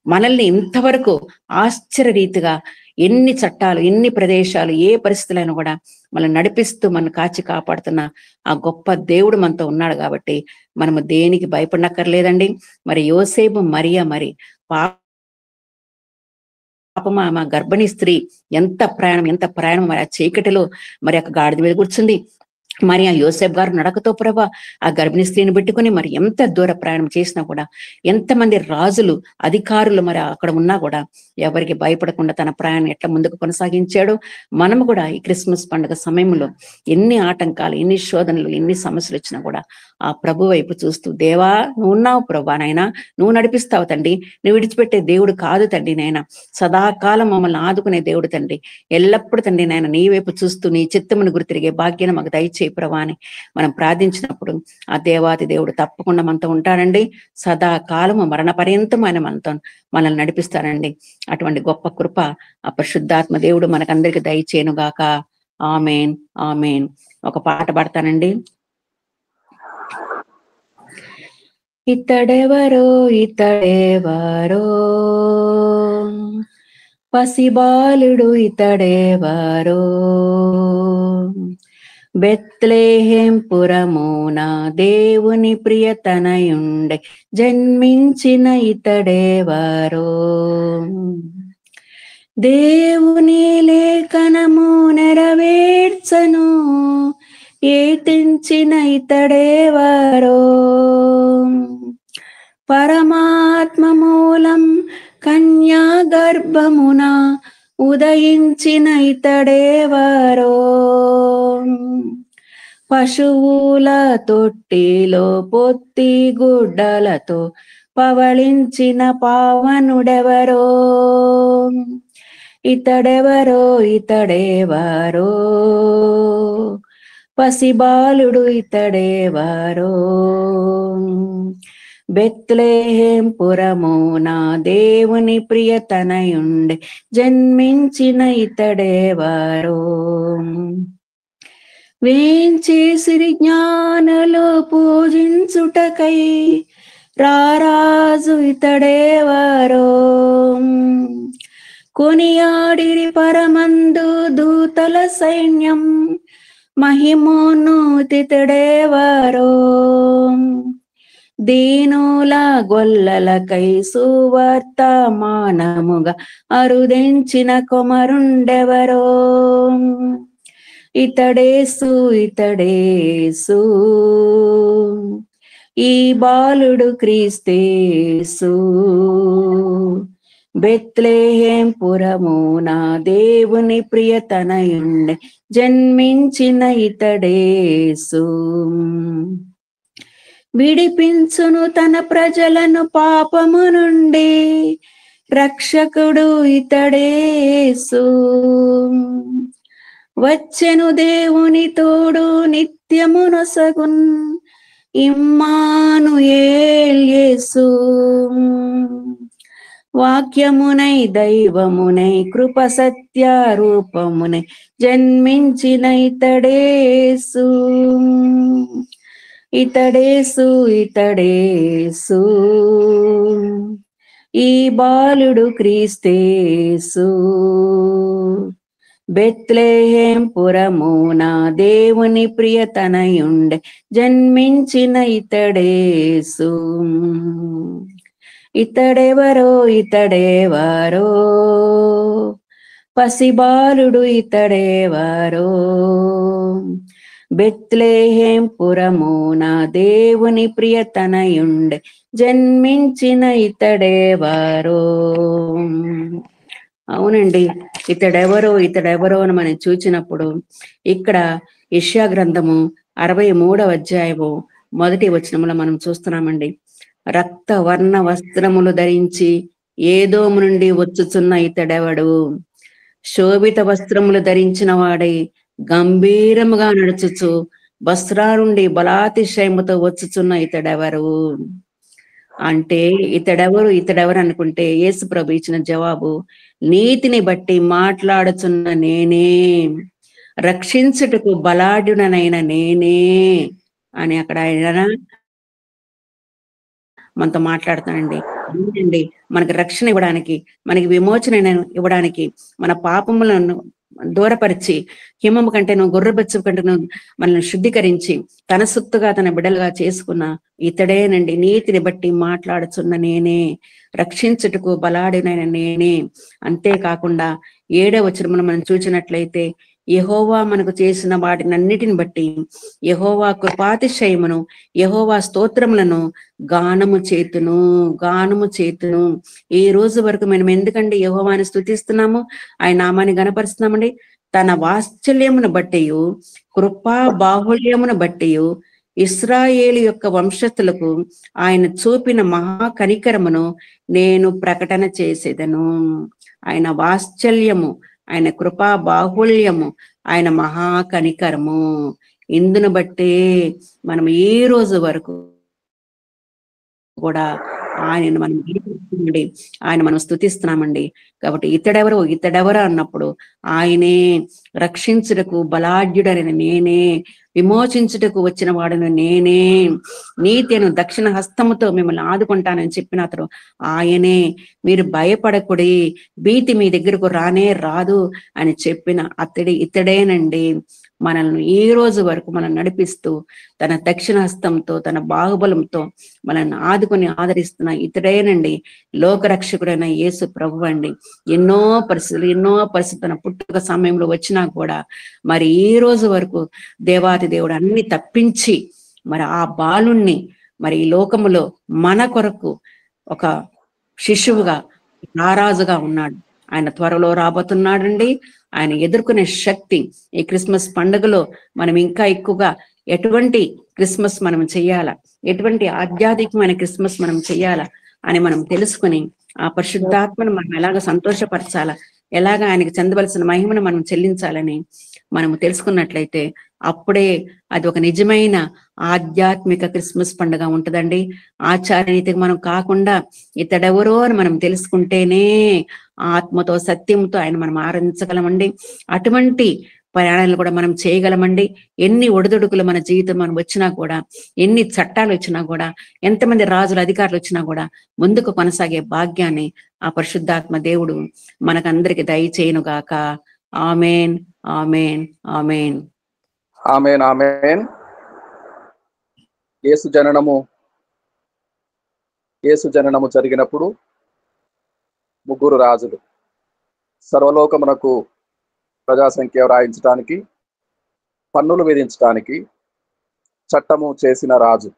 మనల్ని ఇంతవరకు ఆశ్చర్యరీతిగా ఎన్ని చట్టాలు, ఎన్ని ప్రదేశాలు, ఏ పరిస్థితులైనా కూడా మనల్ని నడిపిస్తూ మనం కాచి కాపాడుతున్న ఆ గొప్ప దేవుడు మనతో ఉన్నాడు. కాబట్టి మనము దేనికి భయపడనక్కర్లేదండి. మరి యోసేపు, మరియా మరి పాపమా మా గర్భిణీ స్త్రీ ఎంత ప్రయాణం మరి ఆ చీకటిలో మరి ఆ గాడిద మీద కూర్చుంది. మరి ఆ యోసేపు గారు నడకతో ప్రభా ఆ గర్భిణీ స్త్రీని పెట్టుకుని మరి ఎంత దూర ప్రయాణం చేసినా కూడా, ఎంతమంది రాజులు, అధికారులు మరి అక్కడ ఉన్నా కూడా ఎవరికి భయపడకుండా తన ప్రయాణం ఎట్లా ముందుకు కొనసాగించాడు. మనము కూడా ఈ క్రిస్మస్ పండుగ సమయంలో ఎన్ని ఆటంకాలు, ఎన్ని శోధనలు, ఎన్ని సమస్యలు వచ్చినా కూడా ఆ ప్రభు వైపు చూస్తూ, దేవా నువ్వు ఉన్నావు ప్రభా నాయన, నువ్వు నడిపిస్తావు తండ్రి, నువ్వు విడిచిపెట్టే దేవుడు కాదు తండ్రి నాయన, సదాకాలం మమ్మల్ని ఆదుకునే దేవుడు తండ్రి, ఎల్లప్పుడు తండ్రి నాయన నీ వైపు చూస్తూ నీ చిత్తమును గుర్తిరిగే భాగ్యాన్ని మాకు దయచేయి ప్రభా అని మనం ప్రార్థించినప్పుడు ఆ దేవాది దేవుడు తప్పకుండా మనతో ఉంటాడండి. సదాకాలము మరణ పర్యంతం ఆయన మనల్ని నడిపిస్తారండి. అటువంటి గొప్ప కృప ఆ పరిశుద్ధాత్మ దేవుడు మనకందరికి దయచేయను గాక. ఆమేన్, ఆమేన్. ఒక పాట పాడతానండి. ఇతడెవరో ఇతడెవరో పసిబాలుడు ఇతడెవరో, బెత్లెహేం పురమున దేవుని ప్రియతనయుండే జన్మించిన ఇతడెవరో, దేవుని లేఖనము నెరవేర్చను ఏతించిన ఇతడెవరో, పరమాత్మ మూలం కన్యా గర్భమున ఉదయించిన ఇతడెవరో, పశువుల తొట్టిలో పొత్తి గుడ్డలతో పవళించిన పావనుడెవరో, ఇతడెవరో ఇతడెవరో పసిబాలుడు ఇతడెవరో, బెత్లెహేం పురమున దేవుని ప్రియతనయుండే జన్మించిన ఇతడెవరో, వేంచేసిరి జ్ఞానులు పూజించుటకై రారాజు ఇతడెవరో, కొనియాడిరి పరమందు దూతల సైన్యం మహిమోన్నతితడెవరో, దీనుల గొల్లలకై సువర్తమానముగా అరుదించిన కొమరుండెవరో, ఇతడేసు ఇతడేసు ఈ బాలుడు క్రీస్తేసు, బెత్లెహేం పురమున దేవుని ప్రియతనయుండే జన్మించిన ఇతడేసు, విడిపించును తన ప్రజలను పాపము నుండి రక్షకుడు ఇతడేసు, వచ్చెను దేవుని తోడు నిత్యము నొసగున్ ఇమ్మానుయేల్ యేసు, వాక్యమునై దైవమునై కృప సత్య రూపమునై జన్మించిన ఇతడేసు, ఇతడేసు ఇతడేసు ఈ బాలుడు క్రీస్తేసు, బెత్లెహేం పురమున దేవుని ప్రియతనయుండే జన్మించిన ఇతడేసు, ఇతడెవరో ఇతడెవరో పసిబాలుడు ఇతడెవరో, బెత్లెహేం పురమున దేవుని ప్రియతనయుండే జన్మించిన ఇతడెవరో. అవునండి, ఇతడెవరో ఇతడెవరో అని మనం చూచినప్పుడు ఇక్కడ యెషయా గ్రంథము 63వ అధ్యాయము 1వ వచనములో మనం చూస్తున్నామండి. రక్త వర్ణ వస్త్రములు ధరించి ఏదోము నుండి వచ్చుచున్న ఇతడెవడు, శోభిత వస్త్రములు ధరించిన వాడై గంభీరముగా నడుచుచు వస్త్రాలుండి బలాతిశయముతో వచ్చుచున్న ఇతడెవరు అంటే, ఇతడెవరు అనుకుంటే యేసు ప్రభు ఇచ్చిన జవాబు, నీతిని బట్టి మాట్లాడుచున్న నేనే, రక్షించుటకు బలాఢ్యుడనైన నేనే అని అక్కడ ఆయన మనతో మాట్లాడుతానండి. ఏంటండి, మనకి రక్షణ ఇవ్వడానికి, మనకి విమోచన ఇవ్వడానికి, మన పాపములను దూరపరిచి హిమము కంటే నువ్వు గొర్రెబెచ్చు కంటే నువ్వు మనల్ని శుద్ధీకరించి తన సొత్తుగా తన బిడ్డలుగా చేసుకున్న ఇతడేనండి, నీతిని బట్టి మాట్లాడుచున్న నేనే, రక్షించుటకు బలాడినైన నేనే. అంతేకాకుండా 7వ వచనమును మనం చూసినట్లయితే, యెహోవా మనకు చేసిన వాటినన్నిటిని బట్టి యెహోవా కృపాతిశయమును యెహోవా స్తోత్రములను గానము చేతును. ఈ రోజు వరకు మనం ఎందుకండి యెహోవాని స్తుతిస్తున్నాము, ఆయన నామాన్ని గణపరుస్తున్నామండి? తన వాత్సల్యమును బట్టి, కృపా బాహుళ్యమును బట్టి ఇశ్రాయేలు యొక్క వంశస్థులకు ఆయన చూపిన మహా కనికరమును నేను ప్రకటన చేసేదను. ఆయన వాత్సల్యము, ఆయన కృపా బాహుళ్యము, ఆయన మహా కనికరము, ఇందును బట్టే మనం ఈ రోజు వరకు కూడా ఆయనను మనం గీస్తున్నామండి, ఆయన మనం స్తుతిస్తున్నామండి. కాబట్టి ఇతడెవరు అన్నప్పుడు ఆయనే రక్షించుటకు బలాఢ్యుడని నేనే, విమోచించుటకు వచ్చిన వాడను నేనే, నీతిను దక్షిణ హస్తముతో మిమ్మల్ని ఆదుకుంటానని చెప్పిన అతడు ఆయనే. మీరు భయపడకుడి, భీతి మీ దగ్గరకు రానే రాదు అని చెప్పిన ఇతడేనండి మనల్ని ఈ రోజు వరకు మనం నడిపిస్తూ తన దక్షిణ హస్తంతో తన బాహుబలంతో మనల్ని ఆదుకొని ఆదరిస్తున్న ఇతడేనండి లోకరక్షకుడైన యేసు ప్రభు అండి. ఎన్నో పరిస్థితులు తన పుట్టుక సమయంలో వచ్చినా కూడా మరి ఈ రోజు వరకు దేవాతి దేవుడు అన్ని తప్పించి మరి ఆ బాలుణ్ణి మరి ఈ లోకములో మన కొరకు ఒక శిశువుగా రారాజుగా ఉన్నాడు. ఆయన త్వరలో రాబోతున్నాడండి. ఆయన ఎదుర్కొనే శక్తి ఈ క్రిస్మస్ పండుగలో మనం ఇంకా ఎక్కువగా ఎటువంటి క్రిస్మస్ మనం చెయ్యాలా, ఎటువంటి ఆధ్యాత్మికమైన క్రిస్మస్ మనం చెయ్యాలా అని మనం తెలుసుకుని ఆ పరిశుద్ధాత్మను మనం ఎలాగ సంతోషపరచాలా, ఎలాగ ఆయనకి చెందవలసిన మహిమను మనం చెల్లించాలని మనం తెలుసుకున్నట్లయితే అప్పుడే అది ఒక నిజమైన ఆధ్యాత్మిక క్రిస్మస్ పండుగ ఉంటుందండి. ఆచారనీతికి మనం కాకుండా ఇతడెవరో అని మనం తెలుసుకుంటేనే ఆత్మతో సత్యంతో ఆయన మనం ఆరాధించగలమండి. అటువంటి ప్రయాణాలు కూడా మనం చేయగలమండి. ఎన్ని ఒడిదుడుకులు మన జీవితం మనం వచ్చినా కూడా, ఎన్ని చట్టాలు వచ్చినా కూడా, ఎంతమంది రాజులు అధికారులు వచ్చినా కూడా ముందుకు కొనసాగే భాగ్యాన్ని ఆ పరిశుద్ధాత్మ దేవుడు మనకందరికి దయచేయునుగాక. Amen, amen, amen, amen, amen. యేసు జననము జరిగినప్పుడు ముగ్గురు రాజులు సర్వలోకమునకు ప్రజాసంఖ్య వ్రాయించడానికి, పన్నులు విధించడానికి చట్టము చేసిన రాజు.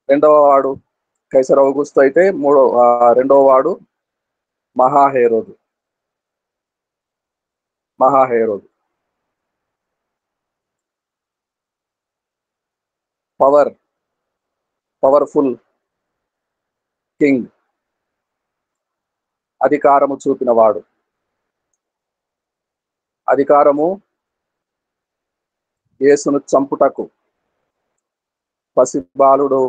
రెండవ వాడు కైసర్ ఔగుస్తు అయితే రెండవ వాడు మహాహేరోదు. పవర్ఫుల్ కింగ్, అధికారము చూపిన వాడు. అధికారము యేసును చంపుటకు, పసిబాలుడు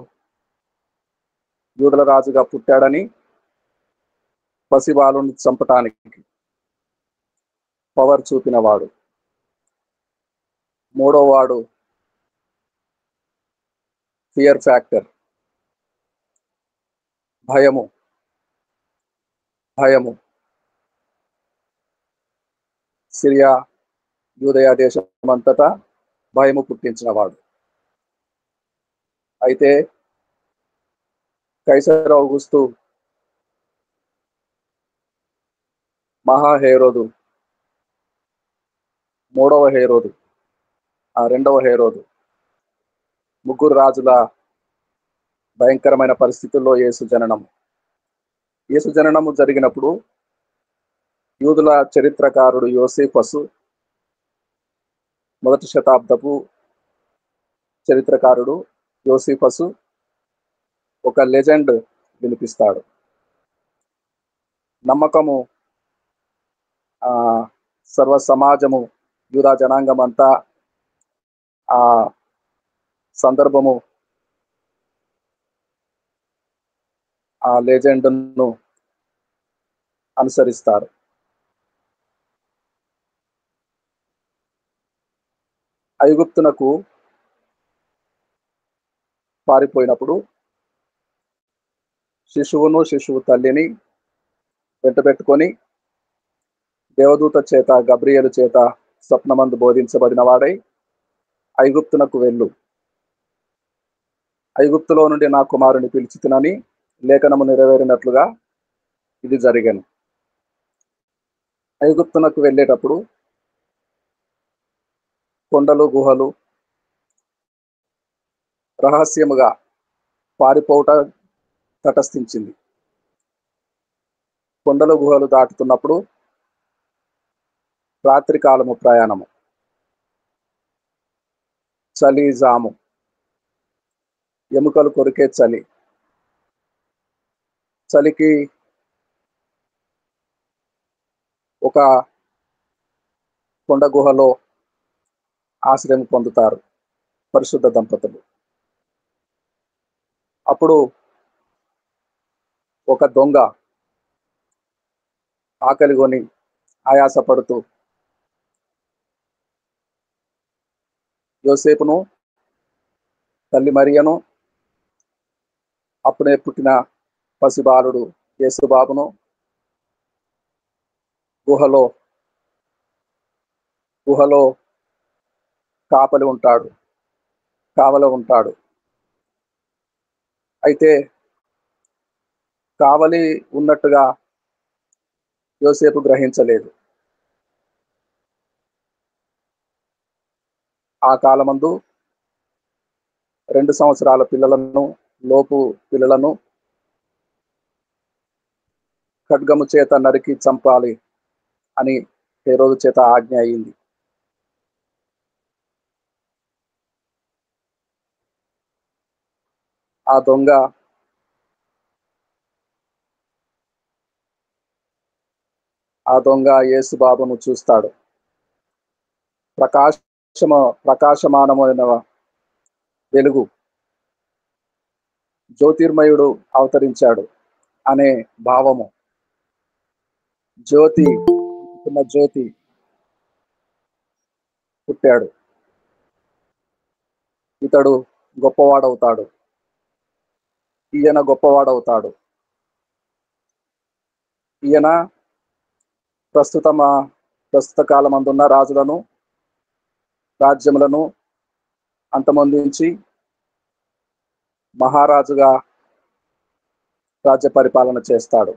యూదుల రాజుగా పుట్టాడని పసిబాలుని చంపటానికి పవర్ చూపిన వాడు. మూడో వాడు ఫియర్ ఫ్యాక్టర్, భయము. సిరియా యూదయ దేశమంతటా భయము పుట్టించిన వాడు. అయితే కైసర్ ఔగుస్తు మహాహేరోదు, రెండవ హేరోదు, ముగ్గురు రాజుల భయంకరమైన పరిస్థితుల్లో యేసు జననము జరిగినప్పుడు యూదుల చరిత్రకారుడు యోసేఫసు, మొదటి శతాబ్దపు చరిత్రకారుడు యోసేఫసు ఒక లెజెండ్ వినిపిస్తాడు. నమ్మకము సర్వ సమాజము, యూదా జనాంగం అంతా ఆ సందర్భము ఆ లెజెండ్ను అనుసరిస్తారు. ఐగుప్తునకు పారిపోయినప్పుడు శిశువు తల్లిని వెంటబెట్టుకొని దేవదూత చేత, గబ్రియేలు చేత స్వప్నమందు బోధించబడిన వాడై ఐగుప్తునకు వెళ్ళు, ఐగుప్తులో నుండి నా కుమారుని పిలిచితినని లేఖనము నెరవేరినట్లుగా ఇది జరిగెను. ఐగుప్తునకు వెళ్ళేటప్పుడు కొండలు, గుహలు, రహస్యముగా పారిపోవుట తటస్థించింది. కొండలు, గుహలు దాటుతున్నప్పుడు రాత్రి కాలము ప్రయాణము, చలి జాము, ఎముకలు కొరికే చలి. చలికి ఒక కొండ గుహలో ఆశ్రయం పొందుతారు పరిశుద్ధ దంపతులు. అప్పుడు ఒక దొంగ ఆకలిగొని ఆయాసపడుతూ యోసేపును, తల్లి మరియను, అప్పుడే పుట్టిన పసిబాలుడు యేసుబాబును గుహలో కావలి ఉంటాడు. అయితే కావలి ఉన్నట్టుగా యోసేపు గ్రహించలేదు. ఆ కాలమందు 2 సంవత్సరాల లోపు పిల్లలను ఖడ్గము చేత నరికి చంపాలి అని హేరోదు చేత ఆజ్ఞ అయింది. ఆ దొంగ యేసుబాబును చూస్తాడు. ప్రకాశమానమైన వెలుగు, జ్యోతిర్మయుడు అవతరించాడు అనే భావము, జ్యోతి పుట్టాడు, ఇతడు గొప్పవాడవుతాడు, ఈయన గొప్పవాడవుతాడు, ఈయన ప్రస్తుత కాలమందున్న రాజులను, రాజ్యములను అంతమొందించి మహారాజుగా రాజ్య పరిపాలన చేస్తాడు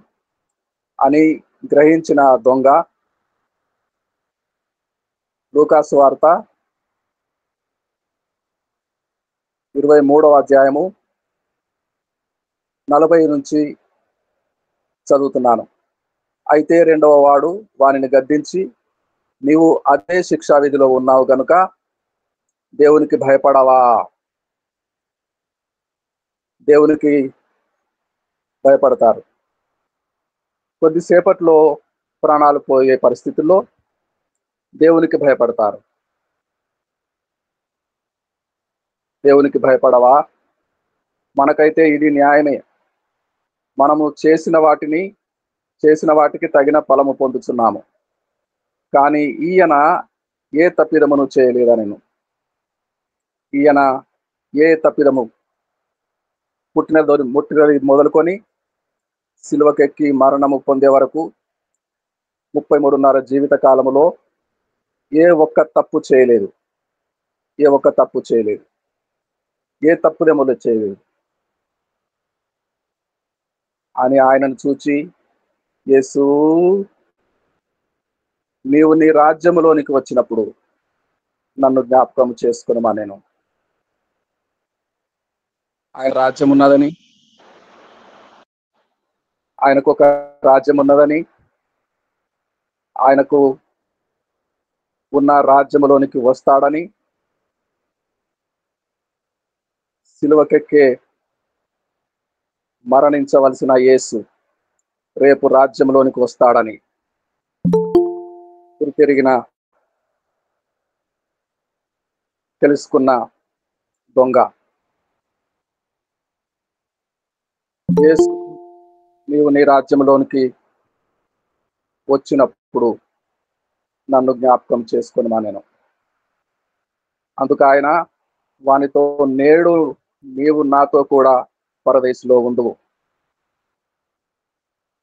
అని గ్రహించిన దొంగ లూకాసు వార్త 23వ అధ్యాయము 40 నుంచి చదువుతున్నాను. అయితే రెండవ వాడు వానిని గద్దించి, నీవు అదే శిక్షా విధిలో ఉన్నావు గనుక దేవునికి భయపడవా? దేవునికి భయపడతారు. కొద్దిసేపట్లో ప్రాణాలు పోయే పరిస్థితుల్లో దేవునికి భయపడతారు. దేవునికి భయపడవా? మనకైతే ఇది న్యాయమే. మనము చేసిన వాటికి తగిన ఫలము పొందుతున్నాము. కానీ ఈయన ఏ తప్పిదమును చేయలేదనెను. ఈయన ఏ తప్పిదము పుట్టినది మొదలుకొని సిలువకెక్కి మరణము పొందే వరకు 33.5 జీవిత కాలములో ఏ ఒక్క తప్పు చేయలేదు. ఏ తప్పుదేములు చేయలేదు అని ఆయనను చూచి, యేసు, నీవు నీ రాజ్యములోనికి వచ్చినప్పుడు నన్ను జ్ఞాపకం చేసుకునమా. నేను ఆయన రాజ్యం ఉన్నదని, ఆయనకు ఒక రాజ్యం ఉన్నదని, ఆయనకు ఉన్న రాజ్యములోనికి వస్తాడని, సిలువకెక్కే మరణించవలసిన యేసు రేపు రాజ్యంలోనికి వస్తాడని తెలుసుకున్న దొంగ, యేసు, నీవు నీ రాజ్యంలోనికి వచ్చినప్పుడు నన్ను జ్ఞాపకం చేసుకునిమా నేను. అందుకు ఆయన వానితో, నేడు నీవు నాతో కూడా పరదేశంలో ఉండువు.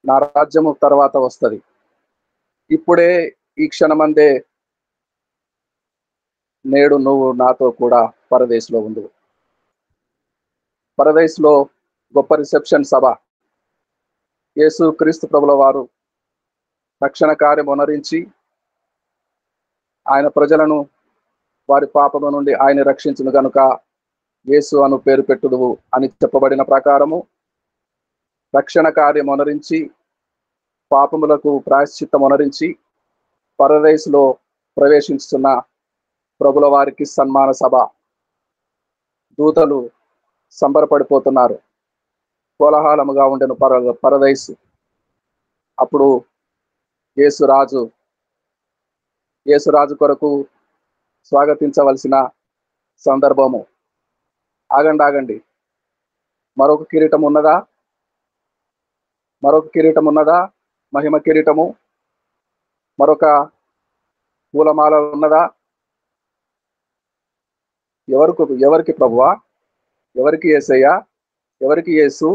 నా రాజ్యము తర్వాత వస్తుంది. ఇప్పుడే ఈ క్షణమందే నేడు నువ్వు నాతో కూడా పరదేశంలో ఉండువు. పరదేశంలో గొప్ప రిసెప్షన్ సభ. యేసు క్రీస్తు ప్రభుల వారు రక్షణ కార్యం అనరించి ఆయన ప్రజలను వారి పాపము నుండి ఆయన రక్షించును గనుక యేసు అను పేరు పెట్టుదువు అని చెప్పబడిన ప్రకారము రక్షణ కార్యం అనరించి, పాపములకు ప్రాయశ్చిత్తం అనరించి పరదేశులో ప్రవేశిస్తున్న ప్రభుల వారికి సన్మాన సభ. దూతలు సంబరపడిపోతున్నారు. కోలాహలముగా ఉండెను పరదేశు. అప్పుడు యేసురాజు కొరకు స్వాగతించవలసిన సందర్భము. ఆగండి, మరొక కిరీటం ఉన్నదా? మహిమ కిరీటము, మరొక పూలమాల ఉన్నదా? ఎవరికి ప్రభువా? ఎవరికి యేసయ్యా? ఎవరికి యేసు?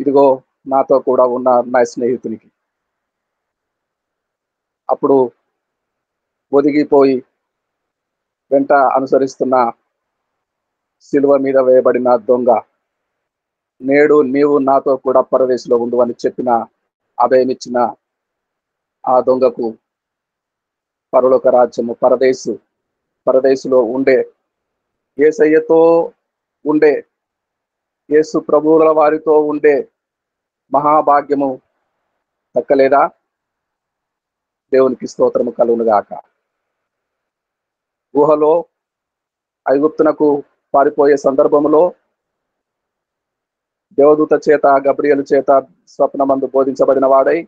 ఇదిగో నాతో కూడా ఉన్న నా స్నేహితునికి. అప్పుడు ఒదిగిపోయి వెంట అనుసరిస్తున్న సిలువ మీద వేయబడిన దొంగ, నేడు నీవు నాతో కూడా పరదేశంలో ఉండు అని చెప్పిన, అభయమిచ్చిన ఆ దొంగకు పరలోక రాజ్యము, పరదేశులో ఉండే, యేసయ్యతో ఉండే, యేసు ప్రభువుల వారితో ఉండే మహాభాగ్యము దక్కలేదా? దేవునికి స్తోత్రము కలుగునుగాక. గుహలో ఐగుప్తునకు పారిపోయే సందర్భములో దేవదూత చేత, గబ్రియలు చేత స్వప్నమందు బోధించబడిన వాడై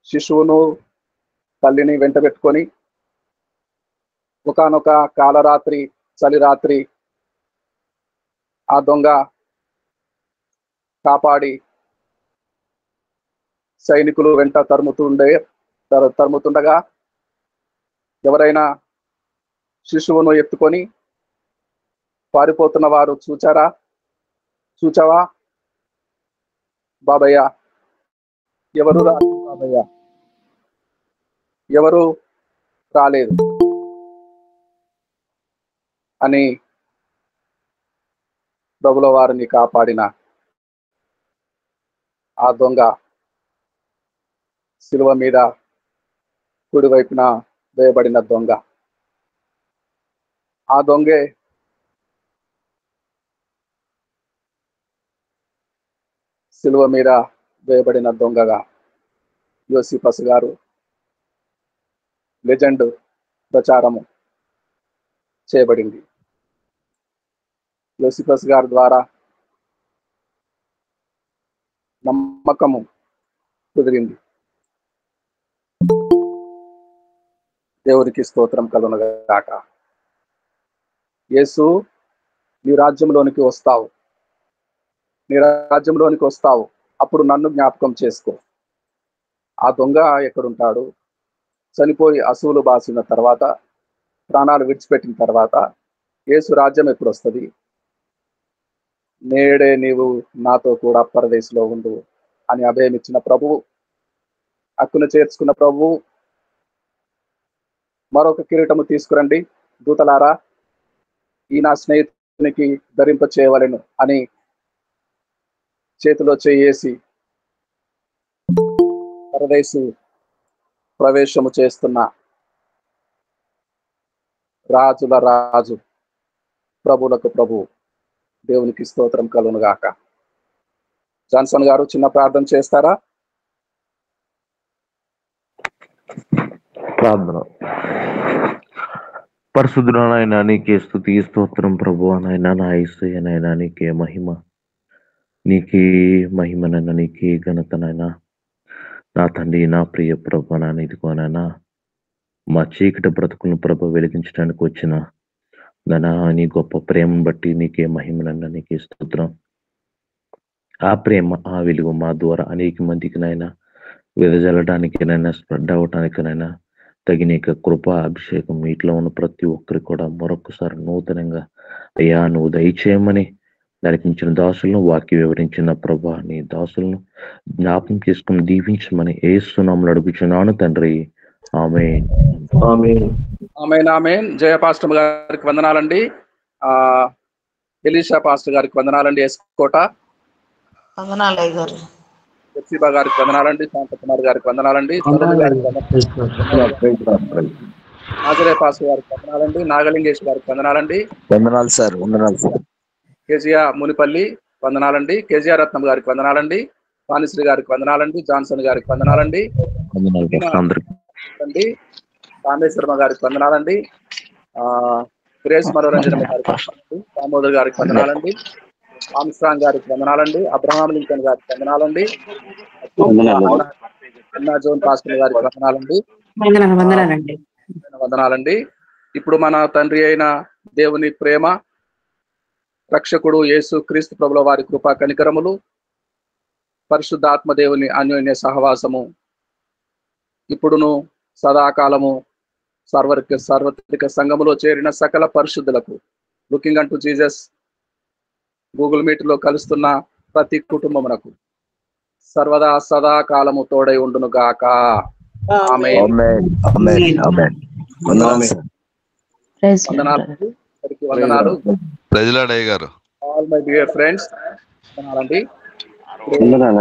శిశువును తల్లిని వెంట పెట్టుకొని ఒకానొక కాలరాత్రి, చలిరాత్రి ఆ దొంగ కాపాడి సైనికులు వెంట తరుముతుండగా ఎవరైనా శిశువును ఎత్తుకొని పారిపోతున్న వారు చూచావా బాబయ్య? ఎవరు బాబయ్య? ఎవరు రాలేదు అని ప్రభుల వారిని కాపాడిన ఆ దొంగ శిలువ మీద కుడివైపున వేయబడిన దొంగ. ఆ దొంగే శిలువ మీద వేయబడిన దొంగగా యోసిఫస్ గారు లెజెండ్ ప్రచారము చేయబడింది. యోసిఫస్ గారి ద్వారా నమ్మకము కుదిరింది. దేవునికి స్తోత్రం కలుగునుగాక. యేసు, నీ రాజ్యంలోనికి వస్తావు, అప్పుడు నన్ను జ్ఞాపకం చేసుకో. ఆ దొంగ ఎక్కడుంటాడు? చనిపోయి అసూలు బాసిన తర్వాత, ప్రాణాలు విడిచిపెట్టిన తర్వాత యేసు రాజ్యం ఎప్పుడు వస్తుంది? నేడే నీవు నాతో కూడా పరదేశంలో ఉండు అని అభయమిచ్చిన ప్రభువు, హక్కును చేర్చుకున్న ప్రభువు, మరొక కిరీటము తీసుకురండి దూతలారా, ఈ నా స్నేహితునికి ధరింప చేయవలెను అని చేతిలో చేయేసి పరదేశు ప్రవేశము చేస్తున్న రాజుల రాజు, ప్రభులకు ప్రభు, దేవునికి స్తోత్రం కలుగునుగాక. జాన్సన్ గారు చిన్న ప్రార్థన చేస్తారా? ప్రార్థన. పరిశుద్ధుడైన నీకే స్తుతి స్తోత్రం ప్రభువా. నాయనా, నా యేసయ్య నాయనా, నీకే మహిమ, నీకే మహిమనైనా, నీకే ఘనతనైనా నా తండ్రి, నా ప్రియ ప్రభు. నాయన ఇదిగోనైనా మా చీకటి బ్రతుకులను ప్రభు వెలిగించడానికి వచ్చిన నాయనా నీ గొప్ప ప్రేమను బట్టి నీకే మహిమనైనా, నీకే స్తోత్రం. ఆ ప్రేమ, ఆ వెలుగు మా ద్వారా అనేక మందికి నైనా వెదజల్లడానికి నైనా, స్ప్రెడ్ అవటానికి నైనా తగిన కృప అభిషేకం వీటిలో ఉన్న ప్రతి ఒక్కరికి కూడా మరొకసారి నూతనంగా అయ్యా నువ్వు దయచేయమని నడిపించిన దాసులను, వాక్య వివరించిన ప్రభా నీ దాసులను జ్ఞాపకం చేసుకుని దీవించమని యేసు నామములో అడుగుచున్నాను తండ్రి. ఆమేన్. ఆమేన్. జయ పాస్టర్ గారికి వందనాలండి. ఎలీషా పాస్టర్ గారికి వందనాలండి. ఎస్కోట ఎఫ్సిబా గారికి వందనాలండి. శాంతకుమార్ గారికి వందనాలండి. నాజరే పాస్టర్ గారికి వందనాలండి. నాగలింగేష్ గారికి వందనాలండి. వందనాలు సార్. కేజీఆర్ మునిపల్లి వందనాలండి. కేజీఆర్ రత్నం గారికి వందనాలండి. వాణిశ్రీ గారికి వందనాలండి. జాన్సన్ గారికి వందనాలండి. అండి. కామేశ్వరమ్మ గారికి వందనాలండి. గ్రేస్ మనోరంజన గారికి దామోదర్ గారికి వందనాలండి. ఆమ్స్ట్రాంగ్ గారికి వందనాలండి. అబ్రహాం లింకన్ గారికి వందనాలండి. అన్నా జోన్ పాస్టర్ గారికి వందనాలండి. వందనాలండి. ఇప్పుడు మన తండ్రి అయిన దేవుని ప్రేమ, రక్షకుడు యేసు క్రీస్తు ప్రభుల వారి కృపా కనికరములు, పరిశుద్ధాత్మ దేవుని అన్యోన్య సహవాసము ఇప్పుడును సదాకాలము సార్వత్రిక సంఘములో చేరిన సకల పరిశుద్ధులకు, లుకింగ్ అంటు జీసస్ గూగుల్ మీట్ లో కలుస్తున్న ప్రతి కుటుంబమునకు సర్వదా సదాకాలము తోడై ఉండును గాక. ఆమేన్. వందనాలు. ప్రజలాడయ్య గారు. ఆల్ మై డియర్ ఫ్రెండ్స్ వందనాలండి.